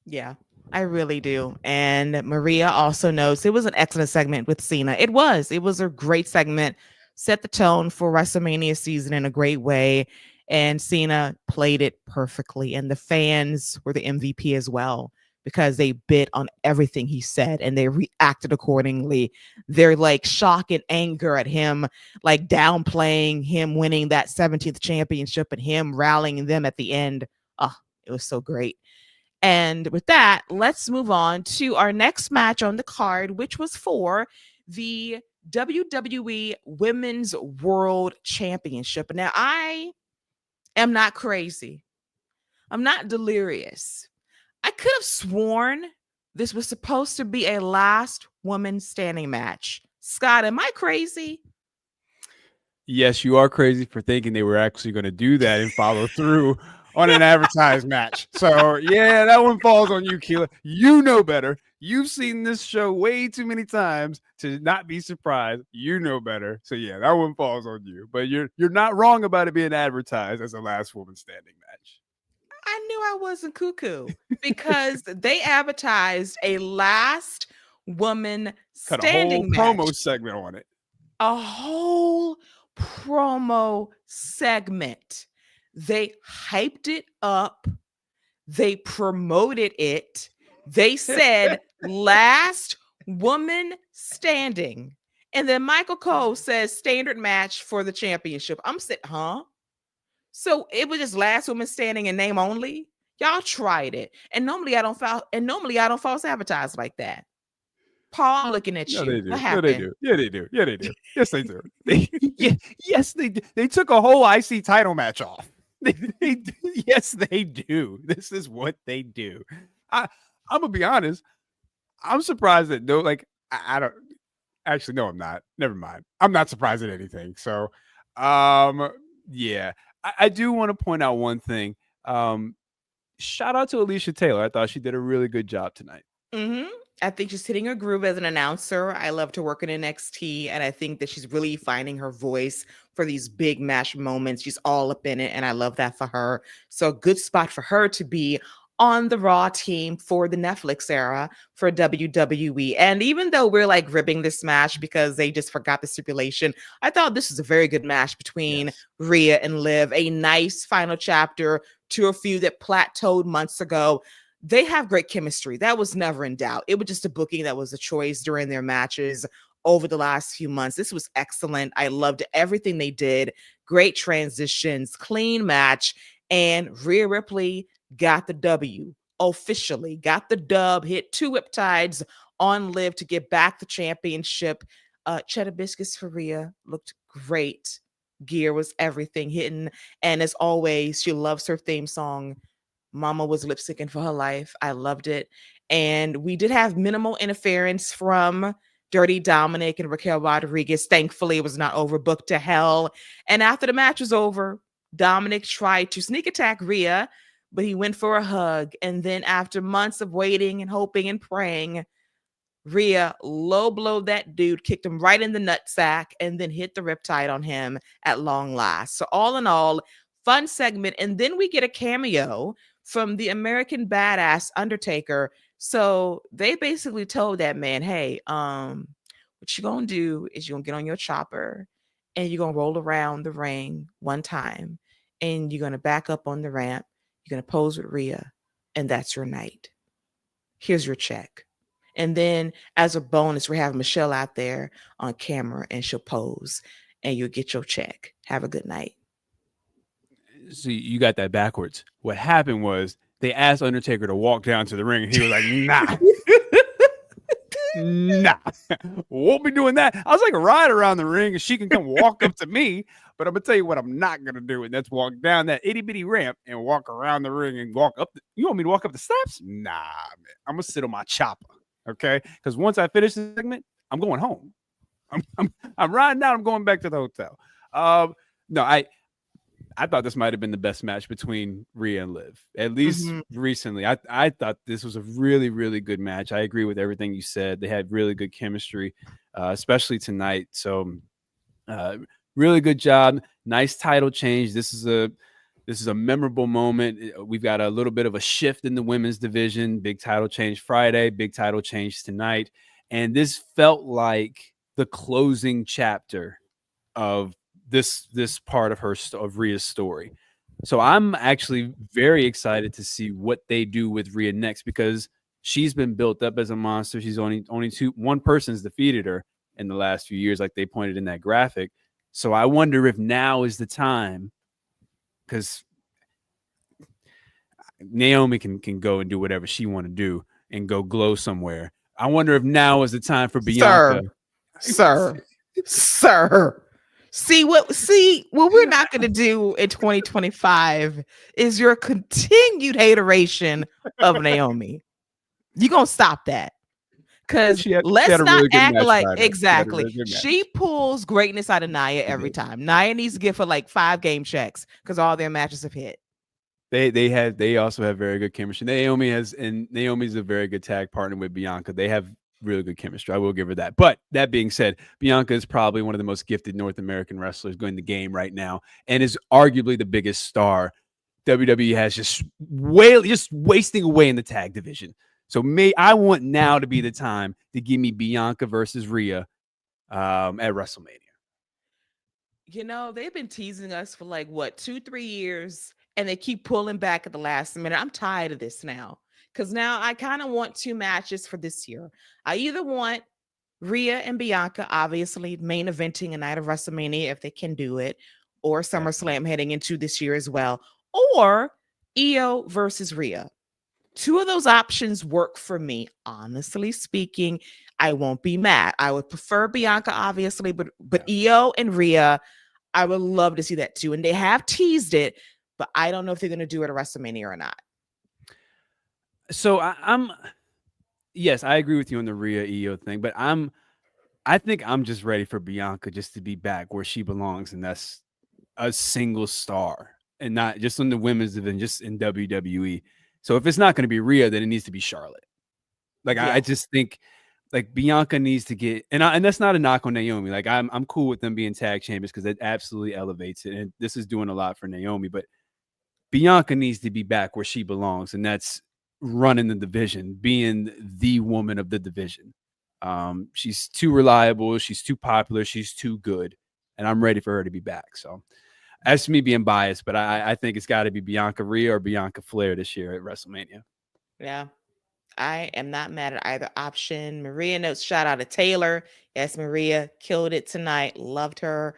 Yeah, I really do. And Maria also knows it was an excellent segment with Cena. It was. It was a great segment. Set the tone for WrestleMania season in a great way. And Cena played it perfectly. And the fans were the MVP as well because they bit on everything he said and they reacted accordingly. They're like shock and anger at him, like downplaying him winning that 17th championship and him rallying them at the end. Oh, it was so great. And with that, let's move on to our next match on the card, which was for the WWE Women's World Championship. Now, I am not crazy. I'm not delirious. I could have sworn this was supposed to be a last woman standing match. Scott, am I crazy? Yes, you are crazy for thinking they were actually going to do that and follow through on an advertised match. So yeah, that one falls on you, Keila. You know better. You've seen this show way too many times to not be surprised. You know better. So yeah, that one falls on you. But you're not wrong about it being advertised as a last woman standing match. I knew I wasn't cuckoo because they advertised a last woman Cut a whole standing promo match. segment on it. A whole promo segment. They hyped it up. They promoted it. They said last woman standing. And then Michael Cole says standard match for the championship. I'm saying, huh? So it was just last woman standing in name only. Y'all tried it. And normally I don't false advertise like that. Paul, I'm looking at No, you. they do. What No, they happened? do. Yeah, they do. Yeah, they do. Yes, they do. Yes, they do. They took a whole IC title match off. Yes, they do. This is what they do. I'm gonna be honest. I'm surprised that I don't actually. No, I'm not. Never mind. I'm not surprised at anything. So, yeah, I do want to point out one thing. Shout out to Alicia Taylor. I thought she did a really good job tonight. Mm-hmm. I think she's hitting her groove as an announcer. I love to work in NXT, and I think that she's really finding her voice for these big match moments. She's all up in it, and I love that for her. So, a good spot for her to be on the Raw team for the Netflix era for WWE. And even though we're like ribbing this match because they just forgot the stipulation, I thought this was a very good match between Rhea and Liv. A nice final chapter to a feud that plateaued months ago. They have great chemistry. That was never in doubt. It was just a booking that was a choice during their matches over the last few months. This was excellent. I loved everything they did. Great transitions, clean match. And Rhea Ripley got the W, officially got the dub, hit 2 Riptides on Liv to get back the championship. Cheddar biscuits for Rhea looked great. Gear was everything hitting. And as always, she loves her theme song. Mama was lip syncing for her life. I loved it. And we did have minimal interference from Dirty Dominic and Raquel Rodriguez. Thankfully, it was not overbooked to hell. And after the match was over, Dominic tried to sneak attack Rhea, but he went for a hug. And then after months of waiting and hoping and praying, Rhea low blowed that dude, kicked him right in the nutsack, and then hit the riptide on him at long last. So all in all, fun segment. And then we get a cameo from the American Badass Undertaker. So they basically told that man, hey, what you're gonna do is you're gonna get on your chopper and you're gonna roll around the ring one time and you're gonna back up on the ramp, you're gonna pose with Rhea, and that's your night. Here's your check. And then as a bonus, we have Michelle out there on camera and she'll pose and you'll get your check. Have a good night. See, you got that backwards. What happened was they asked Undertaker to walk down to the ring, and he was like, "Nah, nah, won't be doing that." I was like, ride around the ring, and she can come walk up to me. But I'm gonna tell you what I'm not gonna do, and that's walk down that itty bitty ramp and walk around the ring and walk up. You want me to walk up the steps? Nah, man. I'm gonna sit on my chopper, okay? Because once I finish the segment, I'm going home. I'm riding out. I'm going back to the hotel. No, I thought this might have been the best match between Rhea and Liv, at least Mhm. recently. I thought this was a really, really good match. I agree with everything you said. They had really good chemistry, especially tonight. So, uh, really good job. Nice title change. This is a memorable moment. We've got a little bit of a shift in the women's division. Big title change Friday. Big title change tonight, and this felt like the closing chapter of this part of Rhea's story. So I'm actually very excited to see what they do with Rhea next, because she's been built up as a monster. She's only one person's defeated her in the last few years, like they pointed in that graphic. So I wonder if now is the time, because Naomi can go and do whatever she want to do and go glow somewhere. I wonder if now is the time for Bianca. Sir, sir. See what we're not going to do in 2025 is your continued hateration of Naomi. You're going to stop that. Because let's not really act like Friday. exactly. She pulls greatness out of Nia every time. Nia needs to give her like 5 game checks because all their matches have hit. They also have very good chemistry. Naomi's a very good tag partner with Bianca. They have really good chemistry. I will give her that. But that being said, Bianca is probably one of the most gifted North American wrestlers going the game right now, and is arguably the biggest star WWE has just wasting away in the tag division. So I want now to be the time to give me Bianca versus Rhea at WrestleMania. You know, they've been teasing us for like what 2-3 years, and they keep pulling back at the last minute. I'm tired of this now, because now I kind of want 2 matches for this year. I either want Rhea and Bianca, obviously main eventing a night of WrestleMania if they can do it, or SummerSlam heading into this year as well, or Io versus Rhea. 2 of those options work for me. Honestly speaking, I won't be mad. I would prefer Bianca, obviously, but Io and Rhea, I would love to see that too. And they have teased it, but I don't know if they're going to do it at WrestleMania or not. So yes, I agree with you on the Rhea Io thing, but I think I'm just ready for Bianca just to be back where she belongs, and that's a single star, and not just in the women's division, just in WWE. So if it's not going to be Rhea, then it needs to be Charlotte. Like I just think like Bianca needs to get, and that's not a knock on Naomi. Like I'm cool with them being tag champions because it absolutely elevates it, and this is doing a lot for Naomi. But Bianca needs to be back where she belongs, and that's running the division, being the woman of the division. She's too reliable, she's too popular, she's too good, and I'm ready for her to be back. So that's me being biased, but I think it's got to be Bianca Rhea or Bianca Flair this year at WrestleMania. Yeah. I am not mad at either option. Maria notes, shout out to Taylor. Yes, Maria killed it tonight. Loved her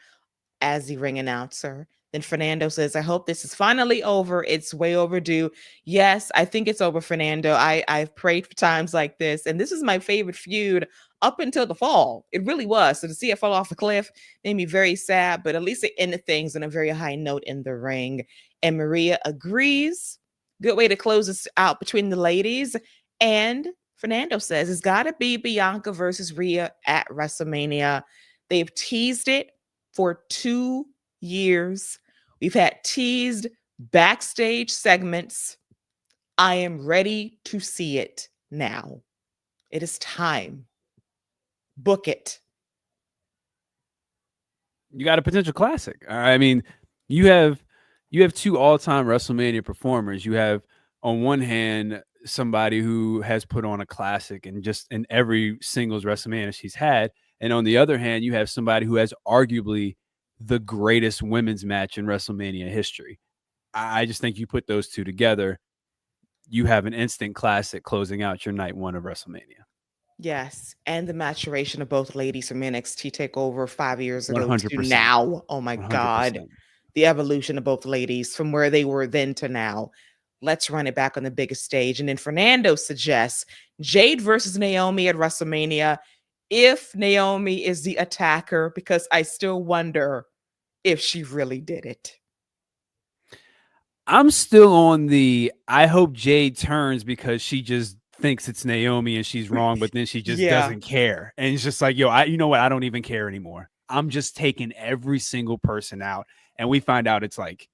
as the ring announcer. Then Fernando says, I hope this is finally over. It's way overdue. Yes, I think it's over, Fernando. I've prayed for times like this. And this is my favorite feud up until the fall. It really was. So to see it fall off a cliff made me very sad, but at least it ended things on a very high note in the ring. And Maria agrees. Good way to close this out between the ladies. And Fernando says it's got to be Bianca versus Rhea at WrestleMania. They've teased it for 2 years. We've had teased backstage segments. I am ready to see it now. It is time. Book it. You got a potential classic. I mean, you have 2 all-time WrestleMania performers. You have, on one hand, somebody who has put on a classic and just in every singles WrestleMania she's had, and on the other hand, you have somebody who has arguably the greatest women's match in WrestleMania history. I just think you put those 2 together, you have an instant classic closing out your night 1 of WrestleMania. Yes, and the maturation of both ladies from NXT TakeOver 5 years ago 100%. to now. Oh my 100%. God. The evolution of both ladies from where they were then to now. Let's run it back on the biggest stage. And then Fernando suggests Jade versus Naomi at WrestleMania if Naomi is the attacker, because I still wonder if she really did it. I'm still on the I hope Jade turns because she just thinks it's Naomi and she's wrong, but then she just doesn't care. And it's just like, yo, you know what? I don't even care anymore. I'm just taking every single person out. And we find out it's like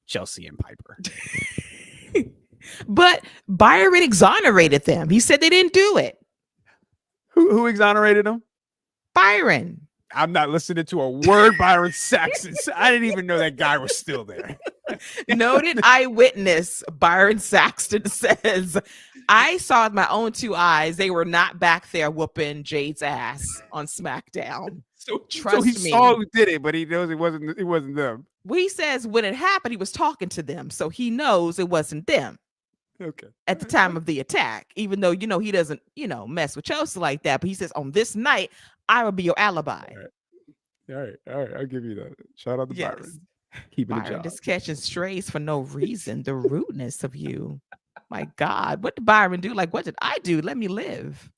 Chelsea and Piper. But Byron exonerated them. He said they didn't do it. Who exonerated them? Byron. I'm not listening to a word Byron Saxton. I didn't even know that guy was still there. Noted eyewitness Byron Saxton says, I saw with my own 2 eyes they were not back there whooping Jade's ass on SmackDown. So Trust he me. saw who did it, but he knows it wasn't them. Well, he says when it happened, he was talking to them, so he knows it wasn't them. Okay. At the time of the attack, even though he doesn't mess with Chelsea like that, but he says on this night I will be your alibi. All right, I'll give you that. Shout out to Byron. Keeping Byron the job. just catching strays for no reason. The rudeness of you. My God, what did Byron do? Like, what did I do? Let me live.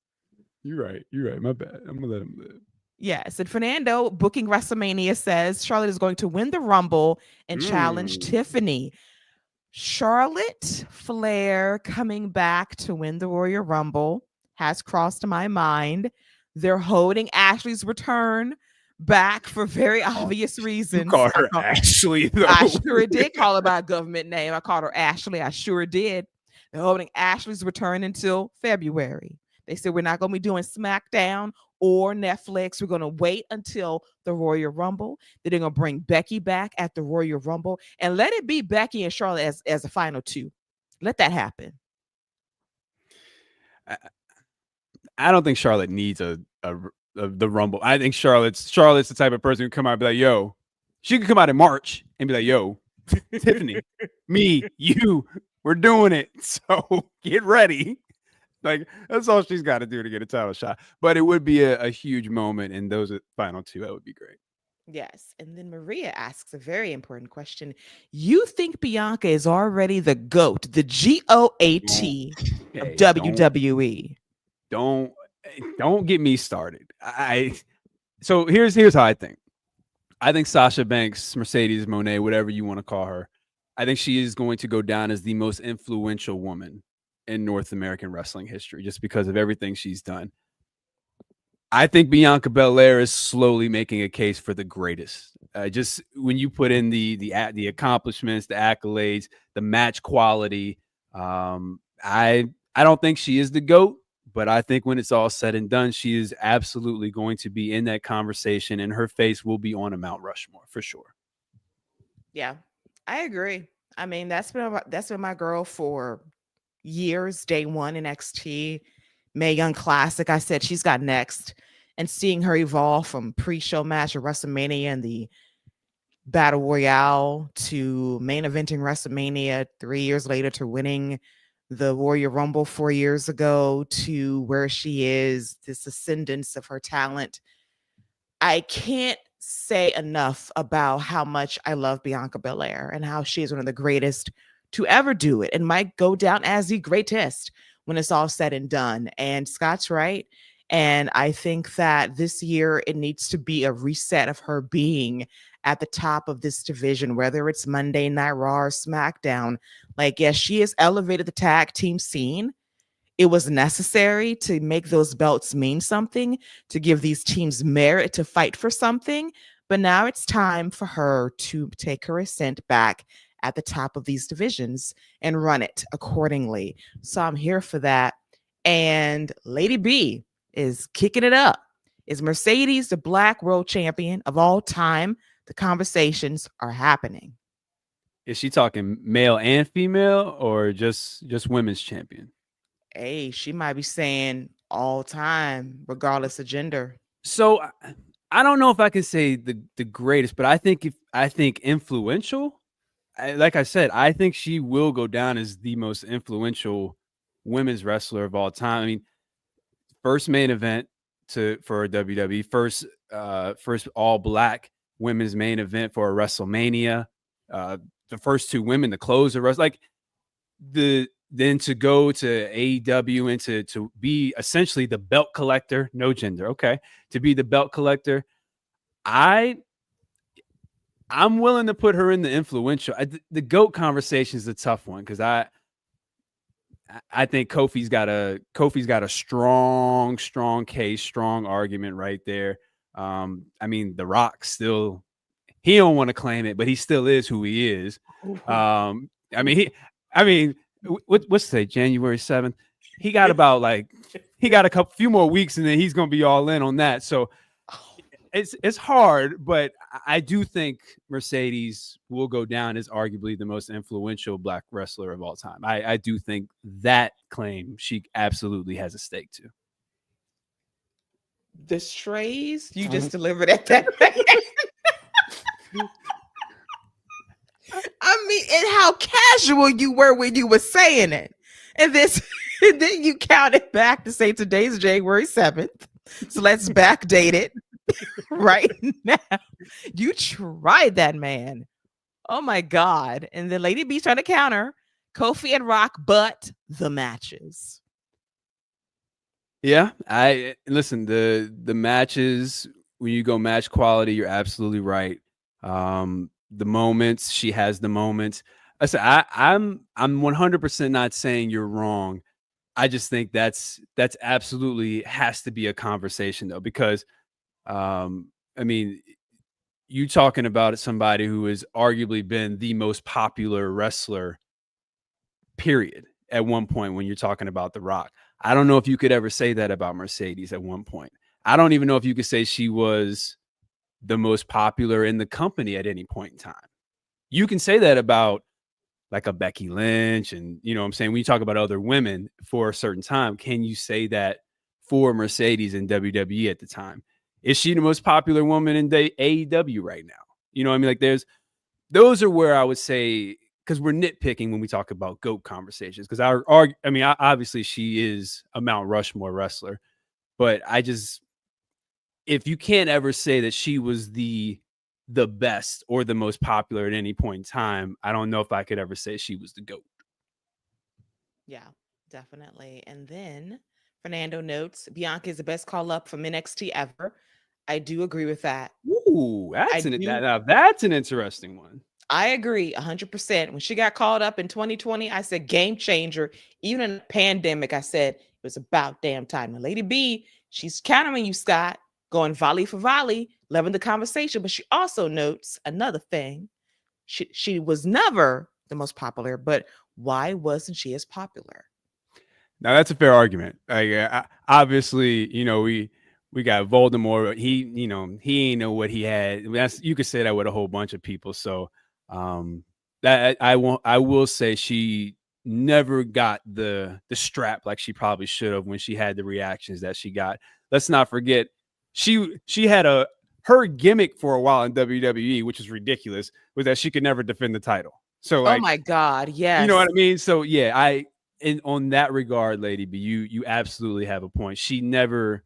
You're right. My bad. I'm gonna let him live. Yes, and Fernando booking WrestleMania says Charlotte is going to win the Rumble and challenge Tiffany. Charlotte Flair coming back to win the Royal Rumble has crossed my mind. They're holding Ashley's return back for very obvious reasons. You call her Ashley, though. I sure did call her by a government name. I called her Ashley. I sure did. They're holding Ashley's return until February. They said we're not going to be doing SmackDown or Netflix. We're going to wait until the Royal Rumble. Then they're going to bring Becky back at the Royal Rumble and let it be Becky and Charlotte as the final 2. Let that happen. I don't think Charlotte needs the Rumble. I think Charlotte's the type of person who come out and be like, yo, she could come out in March and be like, yo, Tiffany, me, you, we're doing it. So get ready. Like, that's all she's got to do to get a title shot. But it would be a huge moment, and those final 2, that would be great. Yes. And then Maria asks a very important question. You think Bianca is already the GOAT, the GOAT of WWE? Don't get me started. So here's how I think. I think Sasha Banks, Mercedes Moné, whatever you want to call her, I think she is going to go down as the most influential woman in North American wrestling history, just because of everything she's done. I think Bianca Belair is slowly making a case for the greatest. Just when you put in the accomplishments, the accolades, the match quality, I don't think she is the GOAT, but I think when it's all said and done, she is absolutely going to be in that conversation, and her face will be on a Mount Rushmore for sure. Yeah, I agree. I mean, that's been my girl for years. Day one in NXT, Mae Young Classic. I said she's got next, and seeing her evolve from pre-show match at WrestleMania and the Battle Royale to main eventing WrestleMania 3 years later to winning the Royal Rumble 4 years ago to where she is, this ascendance of her talent. I can't say enough about how much I love Bianca Belair and how she is one of the greatest to ever do it and might go down as the greatest when it's all said and done. And Scott's right. And I think that this year it needs to be a reset of her being at the top of this division, whether it's Monday Night Raw or SmackDown. Like, yes, she has elevated the tag team scene. It was necessary to make those belts mean something, to give these teams merit to fight for something. But now it's time for her to take her ascent back at the top of these divisions and run it accordingly. So I'm here for that. And Lady B is kicking it up. Is Mercedes the Black World Champion of all time? The conversations are happening. Is she talking male and female or just women's champion? Hey, she might be saying all time, regardless of gender. So I don't know if I can say the greatest, but I think influential. Like I said, I think she will go down as the most influential women's wrestler of all time. I mean, first main event for WWE, first all black women's main event for a WrestleMania, the first two women to close the wrestling, then to go to AEW and to be essentially the belt collector, no gender, okay, to be the belt collector. I'm willing to put her in the influential. The GOAT conversation is a tough one because I think Kofi's got a strong case, strong argument right there. I mean, The Rock still He don't want to claim it, but he still is who he is. I mean, what's today? January 7th. He got a few more weeks, and then he's gonna be all in on that. So it's hard, but I do think Mercedes will go down as arguably the most influential Black wrestler of all time. I do think that claim she absolutely has a stake to. The strays you just delivered at that. I mean, and how casual you were when you were saying it. And this, and then you counted back to say today's January 7th. So let's backdate it right now. You tried that, man. Oh my God. And then Lady B's trying to counter Kofi and Rock, but the matches. Yeah, I listen, the matches, when you go match quality, you're absolutely right. The moments, she has the moments. I said I'm 100% not saying you're wrong. I just think that's absolutely has to be a conversation though, because I mean, you talking about somebody who has arguably been the most popular wrestler, period, at one point when you're talking about The Rock. I don't know if you could ever say that about Mercedes at one point. I don't even know if you could say she was the most popular in the company at any point in time. You can say that about like a Becky Lynch, and you know what I'm saying, when you talk about other women for a certain time, can you say that for Mercedes in WWE at the time? Is she the most popular woman in the AEW right now? You know what I mean? Like those are where I would say, because we're nitpicking when we talk about GOAT conversations, because obviously she is a Mount Rushmore wrestler, but if you can't ever say that she was the best or the most popular at any point in time, I don't know if I could ever say she was the GOAT. Yeah, definitely. And then Fernando notes Bianca is the best call up from NXT ever. I do agree with that. Ooh, that's an interesting one. I agree 100%. When she got called up in 2020, I said game changer. Even in the pandemic, I said it was about damn time. Now, Lady B, she's countering you, Scott, going volley for volley, loving the conversation. But she also notes another thing. She was never the most popular, but why wasn't she as popular? Now that's a fair argument. Obviously, you know, we got Voldemort. He ain't know what he had. You could say that with a whole bunch of people. So that I will say she never got the strap like she probably should have when she had the reactions that she got. Let's not forget she had her gimmick for a while in WWE, which is ridiculous, was that she could never defend the title. So like, oh my God, yes. You know what I mean? So yeah, on that regard, Lady B, you absolutely have a point. She never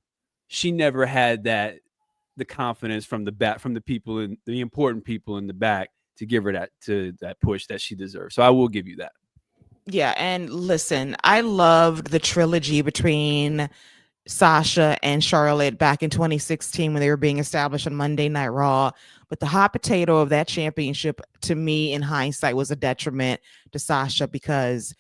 had the confidence from the back, from the people in the important people in the back to give her that push that she deserves. So I will give you that. Yeah, and listen, I loved the trilogy between Sasha and Charlotte back in 2016 when they were being established on Monday Night Raw. But the hot potato of that championship, to me, in hindsight, was a detriment to Sasha because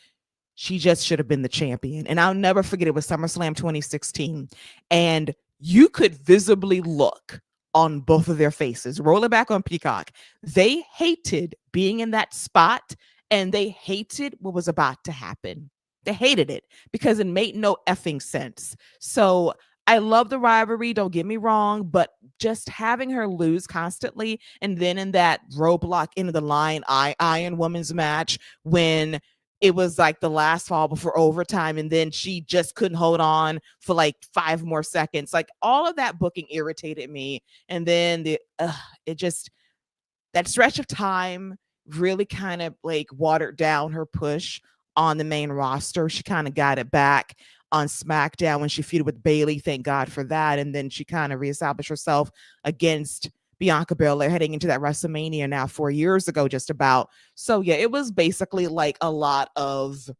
she just should have been the champion. And I'll never forget, it was SummerSlam 2016. And you could visibly look on both of their faces. Roll it back on Peacock. They hated being in that spot and they hated what was about to happen. They hated it because it made no effing sense. So I love the rivalry, don't get me wrong, but just having her lose constantly, and then in that roadblock into the line Iron Woman's match when it was like the last fall before overtime, and then she just couldn't hold on for like 5 more seconds. Like all of that booking irritated me. And then that stretch of time really kind of like watered down her push on the main roster. She kind of got it back on SmackDown when she feuded with Bayley. Thank God for that. And then she kind of reestablished herself against Bianca Belair heading into that WrestleMania now 4 years ago, just about. So yeah, it was basically like a lot of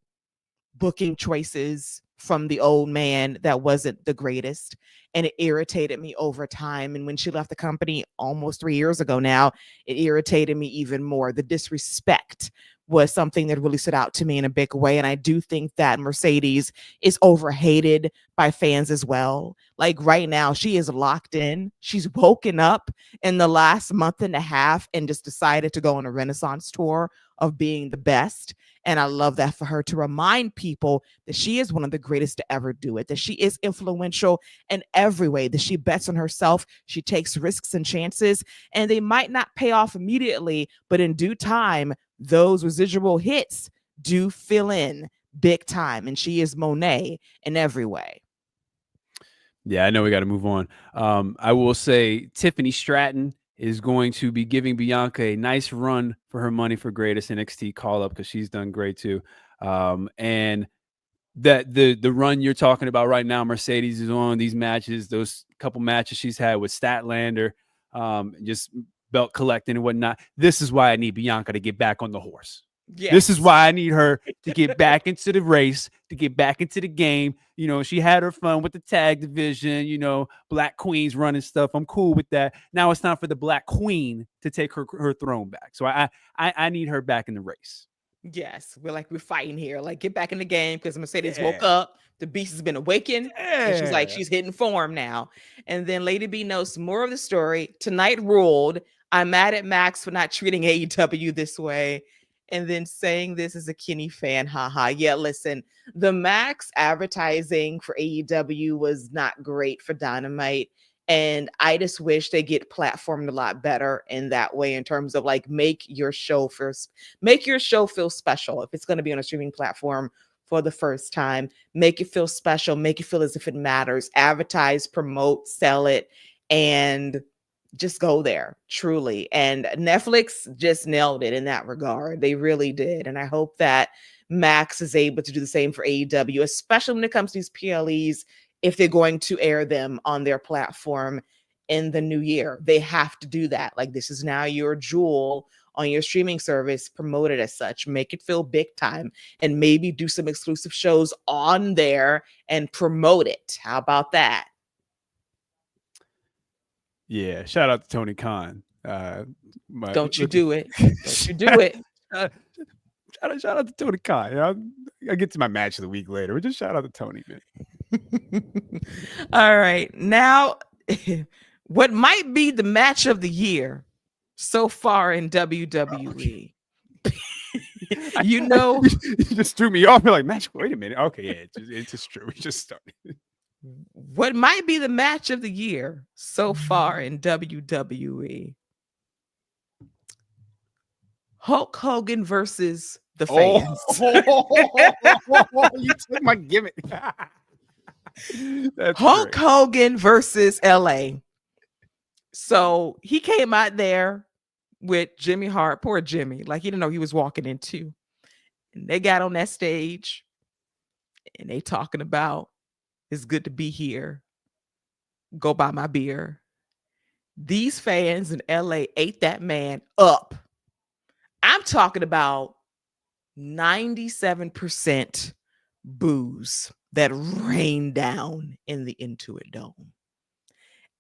booking choices from the old man that wasn't the greatest. And it irritated me over time. And when she left the company almost 3 years ago now, it irritated me even more. The disrespect was something that really stood out to me in a big way. And I do think that Mercedes is overhated by fans as well. Like right now, she is locked in. She's woken up in the last month and a half and just decided to go on a Renaissance tour of being the best. And I love that for her, to remind people that she is one of the greatest to ever do it, that she is influential in every way, that she bets on herself, she takes risks and chances, and they might not pay off immediately, but in due time, those residual hits do fill in big time. And she is Monet in every way. Yeah, I know we got to move on. I will say Tiffany Stratton is going to be giving Bianca a nice run for her money for greatest NXT call up, because she's done great too. And that the run you're talking about right now, Mercedes is on these matches, those couple matches she's had with Statlander, just belt collecting and whatnot. This is why I need Bianca to get back on the horse. Yes. This is why I need her to get back into the race, to get back into the game. You know, she had her fun with the tag division, you know, Black Queen's running stuff. I'm cool with that. Now it's time for the Black Queen to take her throne back. So I need her back in the race. Yes, we're fighting here. Like, get back in the game, because Mercedes woke up. The beast has been awakened. And she's like, she's hitting form now. And then Lady B knows more of the story. Tonight ruled. I'm mad at Max for not treating AEW this way. And then saying this as a Kenny fan, haha. Yeah, listen, the Max advertising for AEW was not great for Dynamite. And I just wish they get platformed a lot better in that way, in terms of like, make your show feel special. If it's going to be on a streaming platform for the first time, make it feel special, make it feel as if it matters, advertise, promote, sell it, and just go there, truly. And Netflix just nailed it in that regard. They really did. And I hope that Max is able to do the same for AEW, especially when it comes to these PLEs. If they're going to air them on their platform in the new year, they have to do that. Like, this is now your jewel on your streaming service, promote it as such, make it feel big time, and maybe do some exclusive shows on there and promote it. How about that? Yeah, shout out to Tony Khan. Don't you do it. Don't you do it. Shout out to Tony Khan. You know, I'll get to my match of the week later. Just shout out to Tony, man. All right. Now, what might be the match of the year so far in WWE? You know, you just threw me off. You're like, match, wait a minute. Okay, yeah, it's just true. We just started. What might be the match of the year so far in WWE? Hulk Hogan versus the fans. You took my gimmick. That's Hulk great. Hogan versus LA. So he came out there with Jimmy Hart. Poor Jimmy. Like, he didn't know he was walking into. And they got on that stage and they talking about, it's good to be here. Go buy my beer. These fans in LA ate that man up. I'm talking about 97% booze that rained down in the Intuit Dome.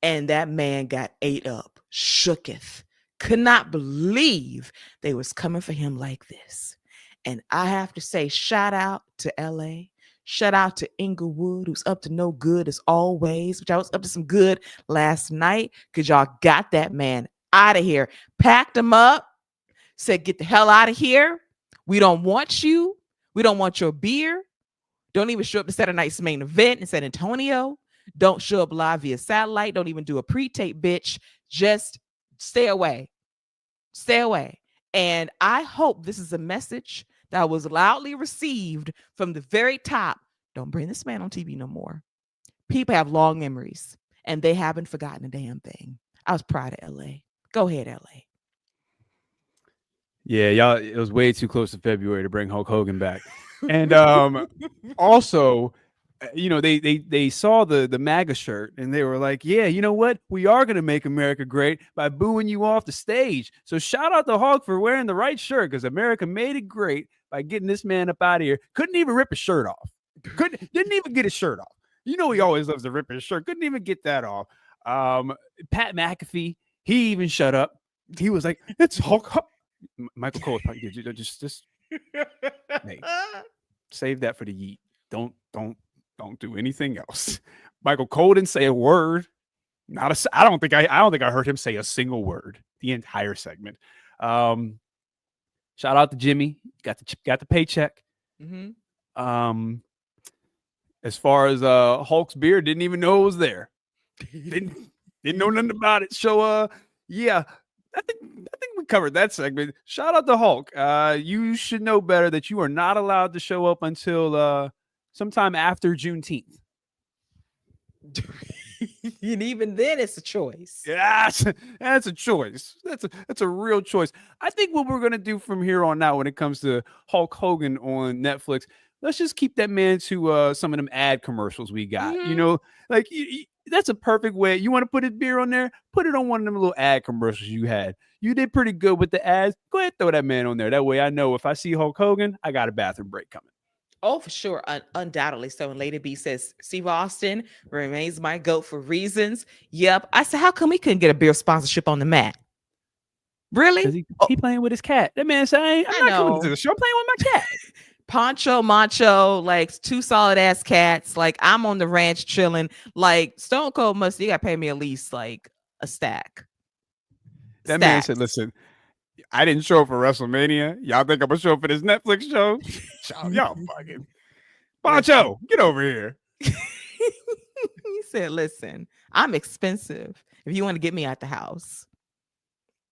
And that man got ate up, shooketh, could not believe they was coming for him like this. And I have to say, shout out to LA. Shout out to Inglewood, who's up to no good as always, which I was up to some good last night, because y'all got that man out of here. Packed him up, said, get the hell out of here. We don't want you. We don't want your beer. Don't even show up to Saturday night's main event in San Antonio. Don't show up live via satellite. Don't even do a pre-tape, bitch. Just stay away. Stay away. And I hope this is a message that was loudly received from the very top. Don't bring this man on TV no more. People have long memories, and they haven't forgotten a damn thing. I was proud of LA. Go ahead, LA. Yeah, y'all, it was way too close to February to bring Hulk Hogan back. And also, you know, they saw the MAGA shirt and they were like, yeah, you know what? We are going to make America great by booing you off the stage. So shout out to Hulk for wearing the right shirt, because America made it great by getting this man up out of here. Couldn't even rip his shirt off. Didn't even get his shirt off. You know, he always loves to rip his shirt. Couldn't even get that off. Pat McAfee, he even shut up. He was like, it's Hulk. Michael Cole, just Hey, save that for the yeet. Don't do anything else. Michael Cole didn't say a word. I don't think I heard him say a single word the entire segment. Shout out to Jimmy. Got the paycheck. Mm-hmm. As far as Hulk's beard, didn't even know it was there. Didn't know nothing about it. So yeah, I think we covered that segment. Shout out to Hulk. You should know better that you are not allowed to show up until sometime after Juneteenth. And even then, it's a choice. Yeah, that's a choice. That's a real choice. I think what we're gonna do from here on out when it comes to Hulk Hogan on Netflix, let's just keep that man to some of them ad commercials we got. Mm-hmm. You know, like that's a perfect way. You want to put his beer on there? Put it on one of them little ad commercials you had. You did pretty good with the ads. Go ahead, throw that man on there. That way, I know if I see Hulk Hogan, I got a bathroom break coming. Oh, for sure. Undoubtedly. So, and Lady B says, Steve Austin remains my GOAT for reasons. Yep. I said, how come we couldn't get a beer sponsorship on the mat? Really? Because he playing with his cat. That man said, I'm not coming to the show. I'm playing with my cat. Poncho, Macho, like 2 solid ass cats. Like, I'm on the ranch chilling. Like, Stone Cold you got to pay me at least like a stack. That man said, listen, I didn't show up for WrestleMania. Y'all think I'm gonna show up for this Netflix show? Y'all fucking Poncho, get over here. He said, listen, I'm expensive. If you want to get me out the house,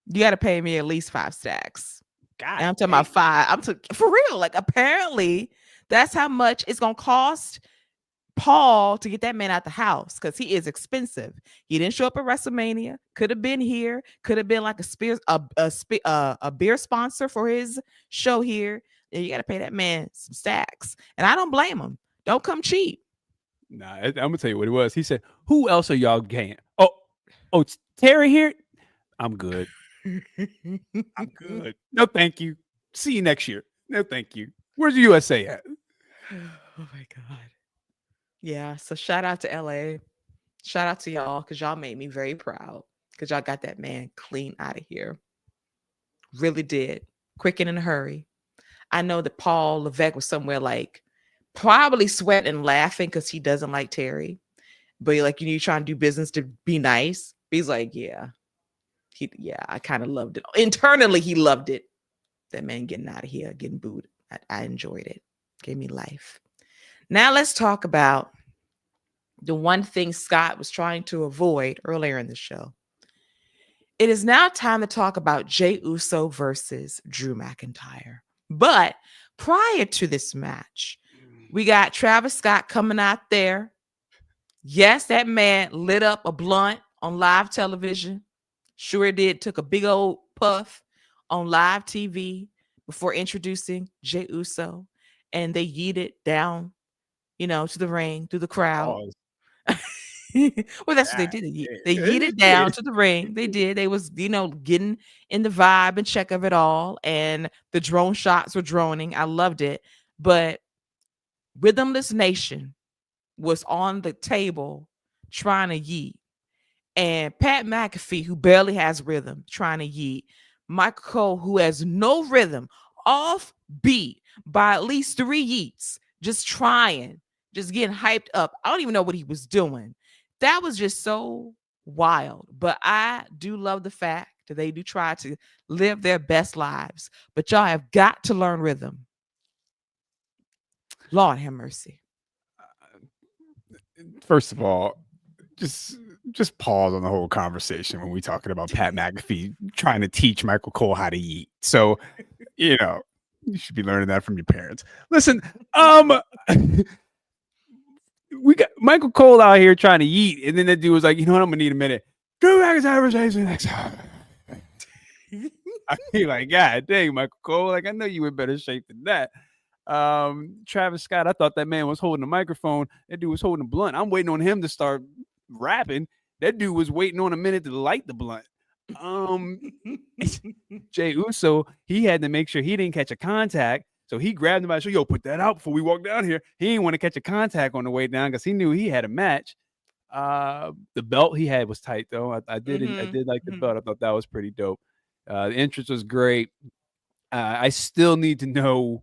you got to pay me at least 5 stacks. God, and I'm talking about 5. For real. Like, apparently, that's how much it's gonna cost Paul to get that man out the house, because he is expensive. He didn't show up at WrestleMania. Could have been here. Could have been like a beer sponsor for his show here. And you got to pay that man some stacks, and I don't blame him. Don't come cheap. Nah, I'm gonna tell you what it was. He said, "Who else are y'all getting? Oh, Terry here. I'm good. I'm good. No, thank you. See you next year. No, thank you. Where's the USA at?" Oh my God. Yeah. So shout out to LA. Shout out to y'all, because y'all made me very proud, because y'all got that man clean out of here. Really did. Quick and in a hurry. I know that Paul Levesque was somewhere like probably sweating and laughing because he doesn't like Terry. But like, you're trying to do business to be nice. But he's like, yeah. I kind of loved it. Internally, he loved it. That man getting out of here, getting booed. I enjoyed it. Gave me life. Now let's talk about the one thing Scott was trying to avoid earlier in the show. It is now time to talk about Jey Uso versus Drew McIntyre. But prior to this match, we got Travis Scott coming out there. Yes, that man lit up a blunt on live television. Sure did. Took a big old puff on live TV before introducing Jey Uso. And they yeeted down, to the ring, through the crowd. Well, that's what they did. They yeeted down to the ring. They did. They was, getting in the vibe and check of it all. And the drone shots were droning. I loved it. But Rhythmless Nation was on the table trying to yeet. And Pat McAfee, who barely has rhythm, trying to yeet. Michael Cole, who has no rhythm, off beat by at least 3 yeets, just trying, just getting hyped up. I don't even know what he was doing. That was just so wild. But I do love the fact that they do try to live their best lives. But y'all have got to learn rhythm. Lord have mercy. First of all, just pause on the whole conversation when we're talking about Pat McAfee trying to teach Michael Cole how to eat. So, you should be learning that from your parents. Listen, we got Michael Cole out here trying to eat, and then that dude was like, "You know what? I'm gonna need a minute." Drew McIntyre next time. I feel like, God dang, Michael Cole. Like, I know you in better shape than that. Travis Scott, I thought that man was holding the microphone. That dude was holding a blunt. I'm waiting on him to start rapping. That dude was waiting on a minute to light the blunt. Jey Uso, he had to make sure he didn't catch a contact. So he grabbed him by the shoulder. Yo, put that out before we walk down here. He didn't want to catch a contact on the way down because he knew he had a match. The belt he had was tight though. I did like the belt. I thought that was pretty dope. The entrance was great. I still need to know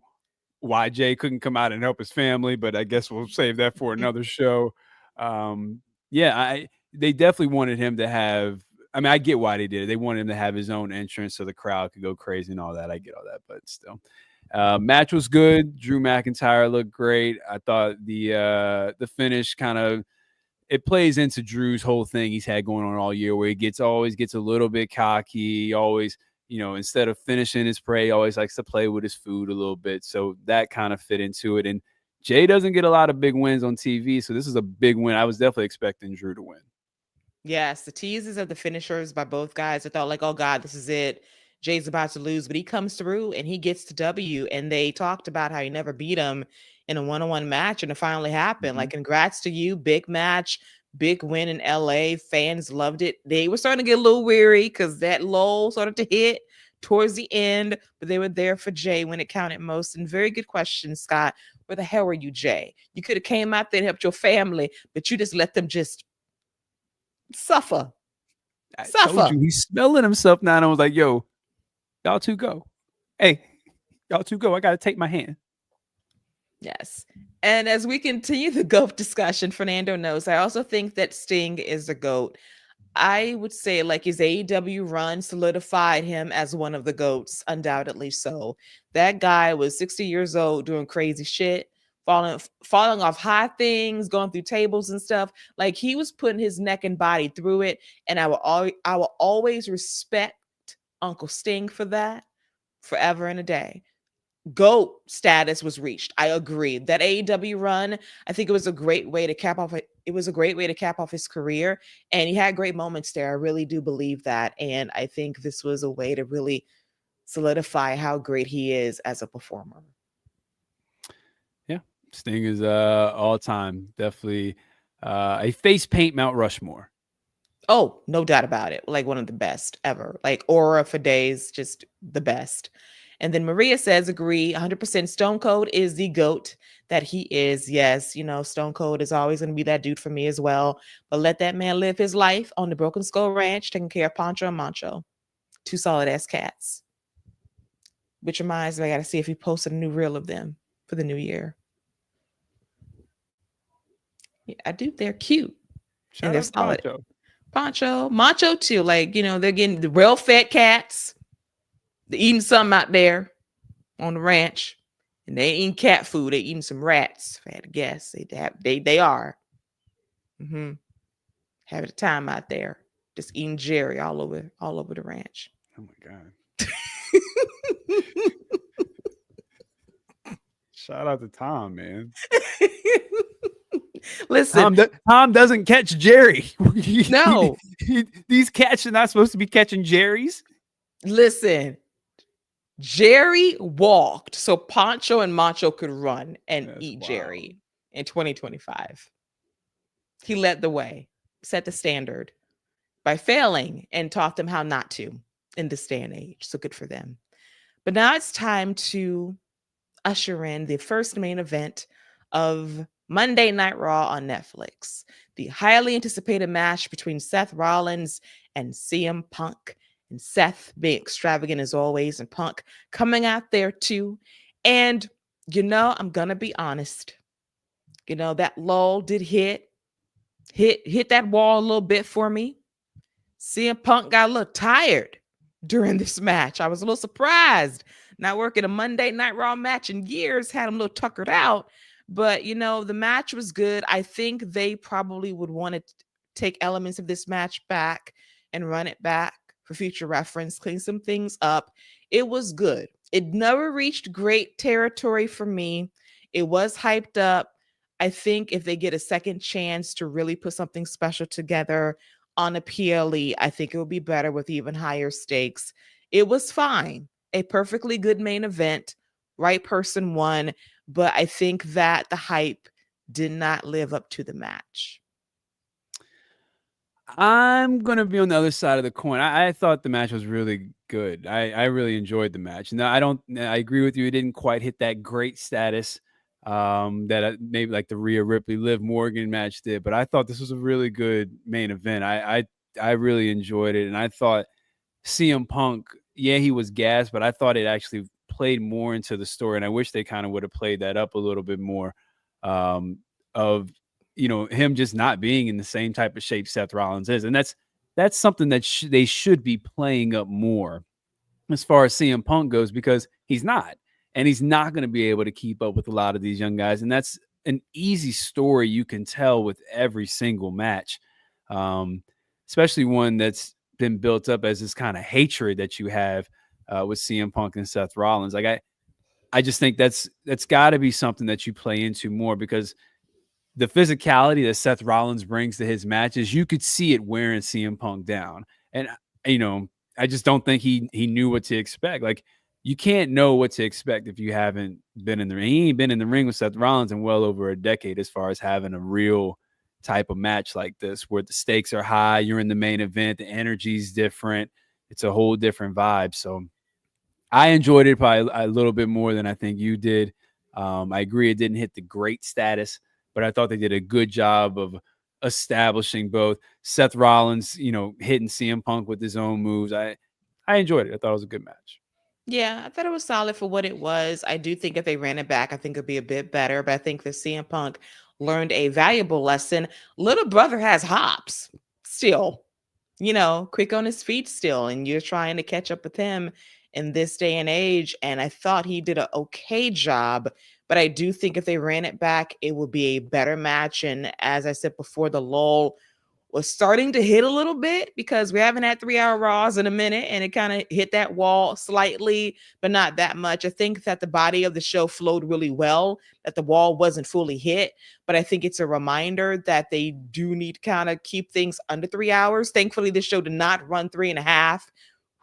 why Jey couldn't come out and help his family, but I guess we'll save that for another show. Um, yeah, they definitely wanted him to have. I mean, I get why they did it. They wanted him to have his own entrance so the crowd could go crazy and all that. I get all that, but still, match was good. Drew McIntyre looked great. I thought the finish kind of it plays into Drew's whole thing he's had going on all year, where he always gets a little bit cocky. He always, instead of finishing his prey, he always likes to play with his food a little bit. So that kind of fit into it. And Jey doesn't get a lot of big wins on TV, so this is a big win. I was definitely expecting Drew to win. Yes, the teases of the finishers by both guys. I thought like, oh God, this is it. Jay's about to lose, but he comes through and he gets to W. And they talked about how he never beat him in a one-on-one match, and it finally happened. Like, congrats to you, big match, big win in LA. Fans loved it. They were starting to get a little weary because that lull started to hit towards the end, but they were there for Jay when it counted most. And very good question, Scott. Where the hell were you, Jay? You could have came out there and helped your family, but you just let them just suffer. Told you, he's smelling himself now. And I was like, yo, y'all two go. Hey, y'all two go. I got to take my hand. Yes. And as we continue the GOAT discussion, Fernando knows, I also think that Sting is the GOAT. I would say like his AEW run solidified him as one of the GOATs, undoubtedly so. That guy was 60 years old doing crazy shit, falling off high things, going through tables and stuff. Like, he was putting his neck and body through it. And I will always respect Uncle Sting for that forever and a day. GOAT status was reached. I agree. That AEW run, I think it was a great way to cap off. It was a great way to cap off his career, and he had great moments there. I really do believe that, and I think this was a way to really solidify how great he is as a performer. Yeah, Sting is all time definitely a face paint Mount Rushmore. Oh, no doubt about it. Like, one of the best ever. Like, aura for days, just the best. And then Maria says, agree, 100% Stone Cold is the GOAT that he is. Yes, Stone Cold is always going to be that dude for me as well. But let that man live his life on the Broken Skull Ranch, taking care of Pancho and Mancho. Two solid-ass cats. Which reminds me, I got to see if he posted a new reel of them for the new year. Yeah, I do. They're cute. Shout out to Pancho. Mancho too. Like, they're getting the real fat cats. They're eating something out there on the ranch, and they ain't eating cat food. They're eating some rats. If I had to guess, they are. Having a time out there, just eating Jerry all over the ranch. Oh my god! Shout out to Tom, man. Listen, Tom doesn't catch Jerry. No, these cats are not supposed to be catching Jerry's. Listen. Jerry walked so Pancho and Mancho could run and eat wild. Jerry in 2025. He led the way, set the standard by failing, and taught them how not to in this day and age. So good for them. But now it's time to usher in the first main event of Monday Night Raw on Netflix. The highly anticipated match between Seth Rollins and CM Punk. And Seth being extravagant as always, and Punk coming out there too. And, I'm going to be honest. That lull did hit that wall a little bit for me. CM Punk got a little tired during this match. I was a little surprised. Not working a Monday Night Raw match in years, had him a little tuckered out. But, the match was good. I think they probably would want to take elements of this match back and run it back for future reference, clean some things up. It was good. It never reached great territory for me. It was hyped up. I think if they get a second chance to really put something special together on a PLE, I think it would be better with even higher stakes. It was fine. A perfectly good main event. Right person won. But I think that the hype did not live up to the match. I'm going to be on the other side of the coin. I thought the match was really good. I really enjoyed the match. Now, I agree with you. It didn't quite hit that great status that maybe like the Rhea Ripley Liv Morgan match did, but I thought this was a really good main event. I really enjoyed it. And I thought CM Punk, yeah, he was gassed, but I thought it actually played more into the story, and I wish they kind of would have played that up a little bit more, of him just not being in the same type of shape Seth Rollins is, and that's something that they should be playing up more as far as CM Punk goes, because he's not, and he's not going to be able to keep up with a lot of these young guys, and that's an easy story you can tell with every single match, um, especially one that's been built up as this kind of hatred that you have with CM Punk and Seth Rollins. Like I just think that's got to be something that you play into more, because the physicality that Seth Rollins brings to his matches, you could see it wearing CM Punk down. And, I just don't think he knew what to expect. Like, you can't know what to expect if you haven't been in the ring. He ain't been in the ring with Seth Rollins in well over a decade, as far as having a real type of match like this, where the stakes are high, you're in the main event, the energy's different. It's a whole different vibe. So I enjoyed it probably a little bit more than I think you did. I agree it didn't hit the great status, but I thought they did a good job of establishing both Seth Rollins, hitting CM Punk with his own moves. I enjoyed it. I thought it was a good match. Yeah, I thought it was solid for what it was. I do think if they ran it back, I think it'd be a bit better. But I think that CM Punk learned a valuable lesson. Little brother has hops still, quick on his feet still, and you're trying to catch up with him in this day and age. And I thought he did an okay job, but I do think if they ran it back, it would be a better match. And as I said before, the lull was starting to hit a little bit, because we haven't had 3-hour Raws in a minute, and it kind of hit that wall slightly, but not that much. I think that the body of the show flowed really well, that the wall wasn't fully hit, but I think it's a reminder that they do need to kind of keep things under 3 hours. Thankfully, the show did not run 3.5.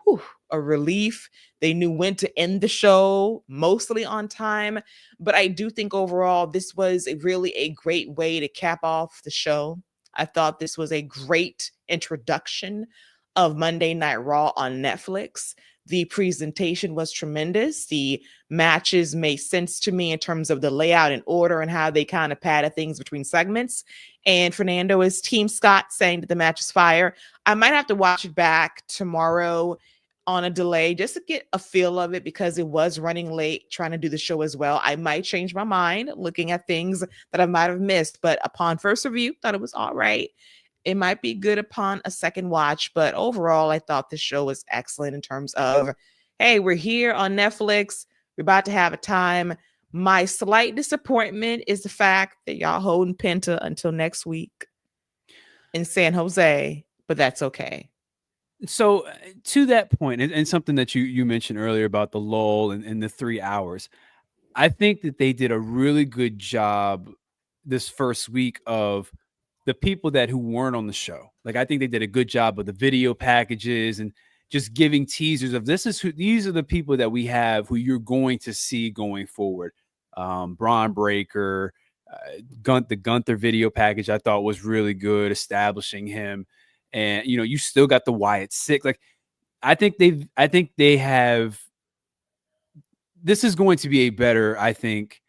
Whew, a relief. They knew when to end the show, mostly on time. But I do think overall, this was really a great way to cap off the show. I thought this was a great introduction of Monday Night Raw on Netflix. The presentation was tremendous. The matches made sense to me in terms of the layout and order and how they kind of padded things between segments. And Fernando is Team Scott, saying that the match is fire. I might have to watch it back tomorrow on a delay just to get a feel of it, because it was running late trying to do the show as well. I might change my mind looking at things that I might have missed, but upon first review, thought it was all right. It might be good upon a second watch, but overall, I thought the show was excellent in terms of, hey, we're here on Netflix. We're about to have a time. My slight disappointment is the fact that y'all holding Penta until next week in San Jose, but that's okay. So to that point, and something that you mentioned earlier about the lull and the 3 hours, I think that they did a really good job this first week of the people who weren't on the show. Like, I think they did a good job of the video packages and just giving teasers of these are the people that we have who you're going to see going forward. Braun Breaker, the Gunther video package I thought was really good, establishing him. And, you still got the Wyatt Six. Like, I think they have, this is going to be a better, I think,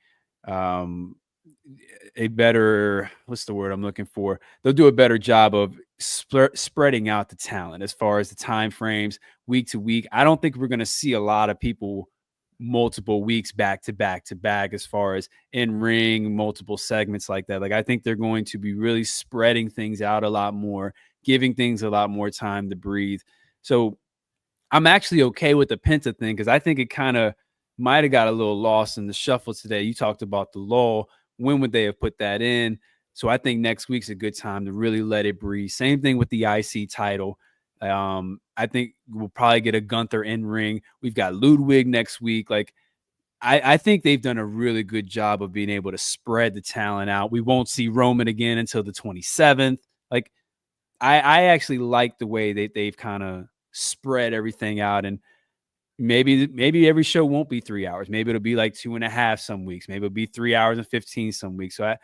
a better, what's the word I'm looking for? They'll do a better job of spreading out the talent as far as the time frames week to week. I don't think we're going to see a lot of people multiple weeks back to back to back as far as in ring, multiple segments like that. Like, I think they're going to be really spreading things out a lot more, giving things a lot more time to breathe. So I'm actually okay with the Penta thing, because I think it kind of might have got a little lost in the shuffle today. You talked about the lull. When would they have put that in? So I think next week's a good time to really let it breathe. Same thing with the IC title. I think we'll probably get a Gunther in ring. We've got Ludwig next week. Like, I think they've done a really good job of being able to spread the talent out. We won't see Roman again until the 27th. Like, I actually like the way they've kind of spread everything out. And maybe every show won't be 3 hours. Maybe it'll be like 2.5 some weeks. Maybe it'll be 3 hours and 15 some weeks. So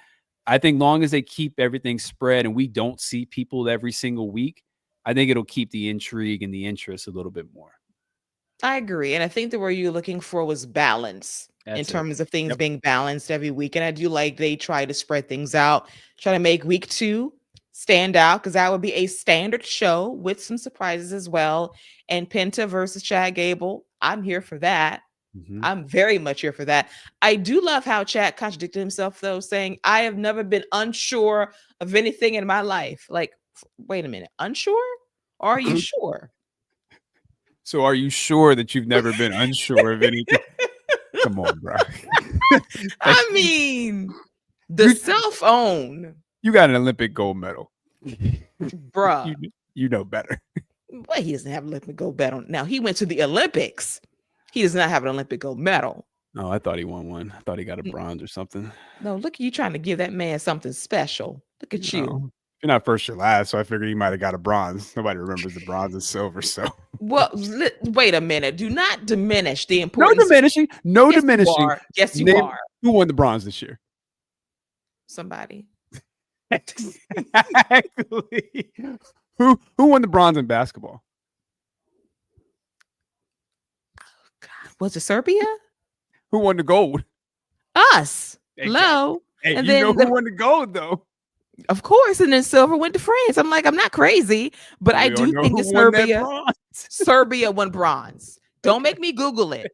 I think long as they keep everything spread and we don't see people every single week, I think it'll keep the intrigue and the interest a little bit more. I agree. And I think the word you're looking for was balance. In terms of things being balanced every week. And I do like they try to spread things out, try to make week 2 stand out, because that would be a standard show with some surprises as well. And Penta versus Chad Gable, I'm here for that. Mhm. I'm very much here for that. I do love how Chad contradicted himself, though, saying, I have never been unsure of anything in my life. Like, wait a minute, unsure? Or are you sure? So are you sure that you've never been unsure of anything? Come on, bro. I mean, the cell phone, You got an Olympic gold medal. bruh. You know better. Well, he doesn't have an Olympic gold medal. Now, he went to the Olympics. He does not have an Olympic gold medal. Oh, I thought he won one. I thought he got a bronze or something. No, look at you trying to give that man something special. Look at you. No. You're not first or last, so I figured he might have got a bronze. Nobody remembers the bronze and silver, so. Well, wait a minute. Do not diminish the No importance. diminishing. No diminishing. Yes, you Name are. who won the bronze this year? Somebody. Exactly. Who won the bronze in basketball? Was it Serbia? Who won the gold? Us. Exactly. Hello. Hey, And you know then who won the gold though? Of course, and then silver went to France. I'm like, I'm not crazy, but I do think it's Serbia. Serbia won bronze. Don't make me Google it.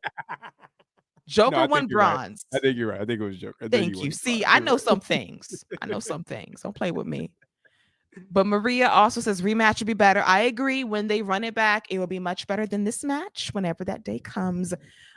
Joker won bronze. Right. I think you're right. I think it was Joker. Thank you. See, I know some things. Don't play with me. But Maria also says rematch would be better. I agree. When they run it back, it will be much better than this match whenever that day comes.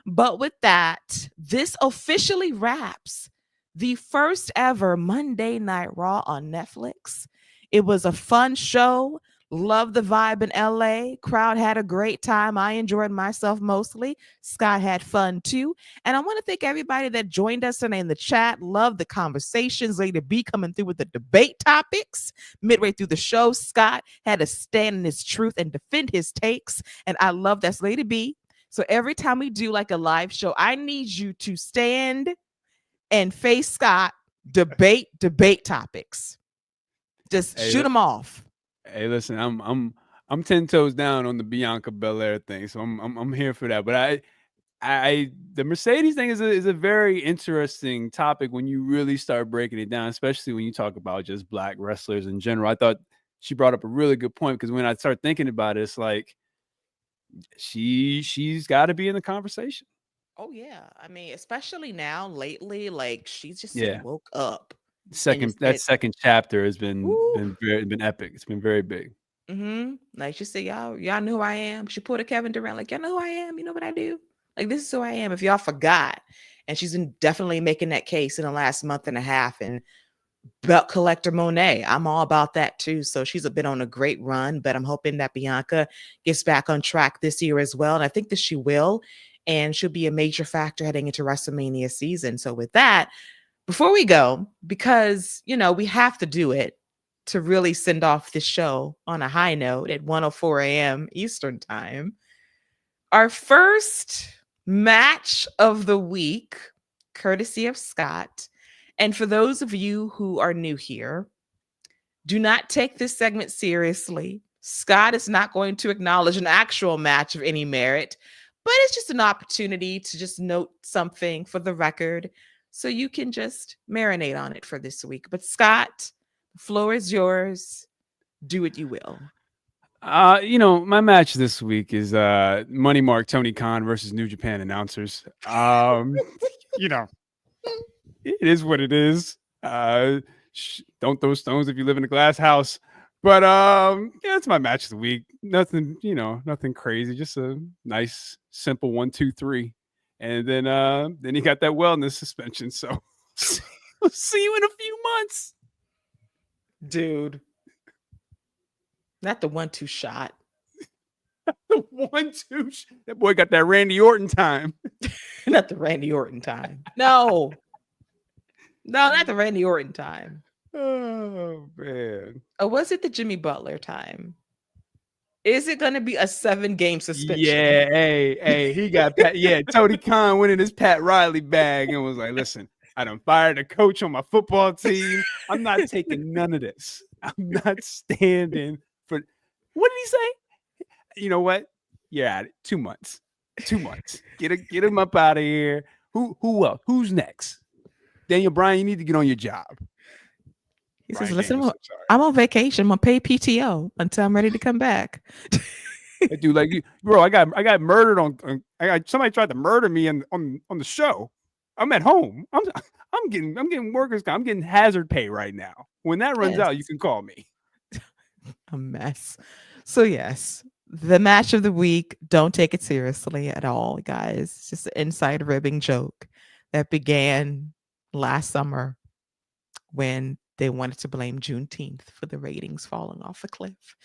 But with that, this officially wraps the first ever Monday Night Raw on Netflix. It was a fun show. Love the vibe in LA. Crowd had a great time. I enjoyed myself mostly. Scott had fun too. And I want to thank everybody that joined us today in the chat. Love the conversations. Lady B coming through with the debate topics. Midway through the show, Scott had to stand in his truth and defend his takes. And I love that's Lady B. So every time we do like a live show, I need you to stand and face Scott, debate topics. Just shoot them off. Hey, listen, I'm 10 toes down on the Bianca Belair thing, so I'm here for that. But the Mercedes thing is a very interesting topic when you really start breaking it down, especially when you talk about just black wrestlers in general. I thought she brought up a really good point because when I start thinking about it, it's like she's got to be in the conversation. Oh yeah, I mean, especially now lately, like she's just woke up. Second chapter has been epic. It's been very big. Like she said, y'all know who I am. She pulled a Kevin Durant, like y'all know who I am. You know what I do? Like this is who I am. If y'all forgot, and she's been definitely making that case in the last month and a half. And belt collector Monet, I'm all about that too. So she's been on a great run, but I'm hoping that Bianca gets back on track this year as well. And I think that she will, and she'll be a major factor heading into WrestleMania season. So with that, before we go, because, we have to do it to really send off this show on a high note at 1:04 a.m. Eastern time, our first match of the week, courtesy of Scott. And for those of you who are new here, do not take this segment seriously. Scott is not going to acknowledge an actual match of any merit, but it's just an opportunity to just note something for the record, so you can just marinate on it for this week. But Scott, the floor is yours. Do what you will. My match this week is Money Mark Tony Khan versus New Japan announcers. It is what it is. Don't throw stones if you live in a glass house. But it's my match of the week. Nothing crazy. Just a nice, simple 1, 2, 3. And then he got that wellness suspension. So we'll see you in a few months. Dude. Not the 1-2 shot. The 1-2. That boy got that Randy Orton time. Not the Randy Orton time. No, not the Randy Orton time. Oh, man. Or was it the Jimmy Butler time? Is it going to be a 7-game suspension? Yeah, hey, he got Pat. Yeah, Tony Khan went in his Pat Riley bag and was like, listen, I done fired a coach on my football team. I'm not taking none of this. I'm not standing for. What did he say? You know what? You're at it. 2 months. 2 months. Get him up out of here. Who else? Who's next? Daniel Bryan, you need to get on your job. He says, listen, I'm on vacation. I'm on paid PTO until I'm ready to come back. Dude, like, bro, I got murdered somebody tried to murder me on the show. I'm at home. I'm getting workers. I'm getting hazard pay right now. When that runs out, you can call me. A mess. So yes, the match of the week. Don't take it seriously at all, guys. It's just an inside ribbing joke that began last summer when they wanted to blame Juneteenth for the ratings falling off a cliff.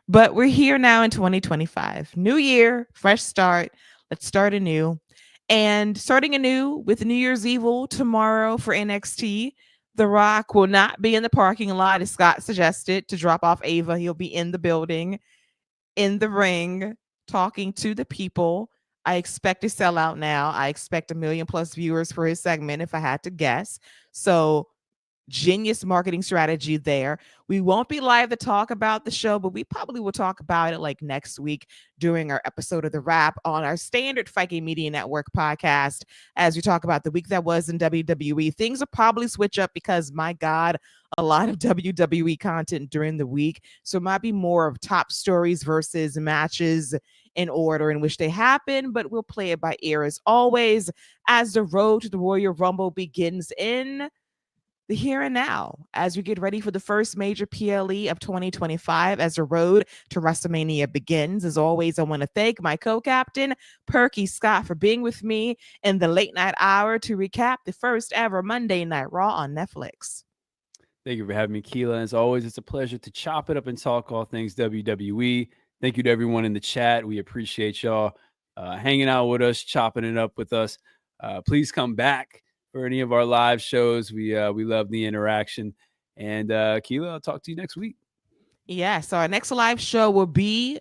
But we're here now in 2025. New year, fresh start. Let's start anew. And starting anew with New Year's Evil tomorrow for NXT. The Rock will not be in the parking lot, as Scott suggested, to drop off Ava. He'll be in the building, in the ring, talking to the people. I expect to sell out now. I expect 1 million+ viewers for his segment, if I had to guess. So genius marketing strategy there. We won't be live to talk about the show, but we probably will talk about it like next week during our episode of The Wrap on our standard Viking Media Network podcast as we talk about the week that was in WWE. Things will probably switch up because, my God, a lot of WWE content during the week. So it might be more of top stories versus matches in order in which they happen, but we'll play it by ear as always as the road to the Royal Rumble begins in the here and now, as we get ready for the first major PLE of 2025, as the road to WrestleMania begins. As always, I want to thank my co-captain, Perky Scott, for being with me in the late night hour to recap the first ever Monday Night Raw on Netflix. Thank you for having me, Keila. As always, it's a pleasure to chop it up and talk all things WWE. Thank you to everyone in the chat. We appreciate y'all hanging out with us, chopping it up with us. Please come back for any of our live shows. We love the interaction. And Keila, I'll talk to you next week. Yeah, so our next live show will be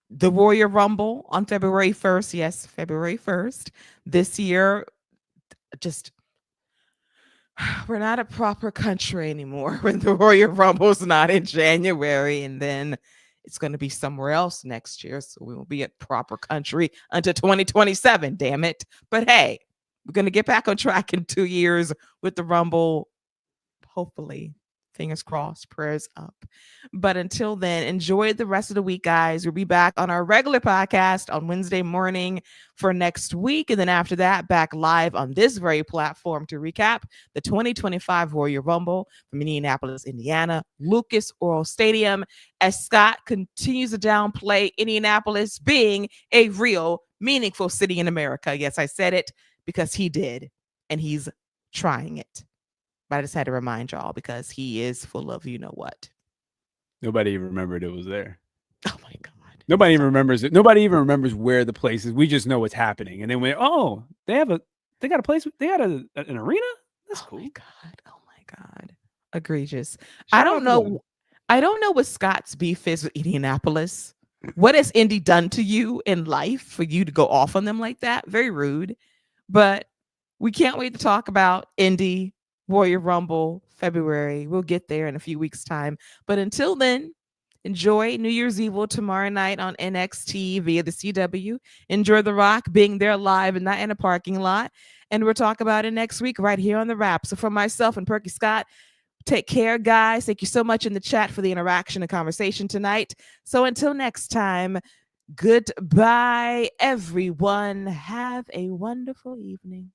the Royal Rumble on February 1st. Yes, February 1st. This year, just we're not a proper country anymore when the Royal Rumble's not in January, and then it's going to be somewhere else next year. So we will be a proper country until 2027, damn it. But hey, we're going to get back on track in 2 years with the Rumble. Hopefully, fingers crossed, prayers up. But until then, enjoy the rest of the week, guys. We'll be back on our regular podcast on Wednesday morning for next week. And then after that, back live on this very platform to recap the 2025 Royal Rumble from Indianapolis, Indiana, Lucas Oil Stadium, as Scott continues to downplay Indianapolis being a real, meaningful city in America. Yes, I said it because he did, and he's trying it. But I just had to remind y'all because he is full of you know what. Nobody even remembered it was there. Oh my God. Nobody even remembers it. Nobody even remembers where the place is. We just know what's happening. And then oh, they got a place. They got an arena. That's cool. Oh my God. Egregious. I don't know what Scott's beef is with Indianapolis. What has Indy done to you in life for you to go off on them like that? Very rude. But we can't wait to talk about Indy, Royal Rumble, February. We'll get there in a few weeks' time. But until then, enjoy New Year's Evil tomorrow night on NXT via the CW. Enjoy The Rock being there live and not in a parking lot. And we'll talk about it next week right here on The Wrap. So for myself and Perky Scott, take care, guys. Thank you so much in the chat for the interaction and conversation tonight. So until next time, goodbye, everyone. Have a wonderful evening.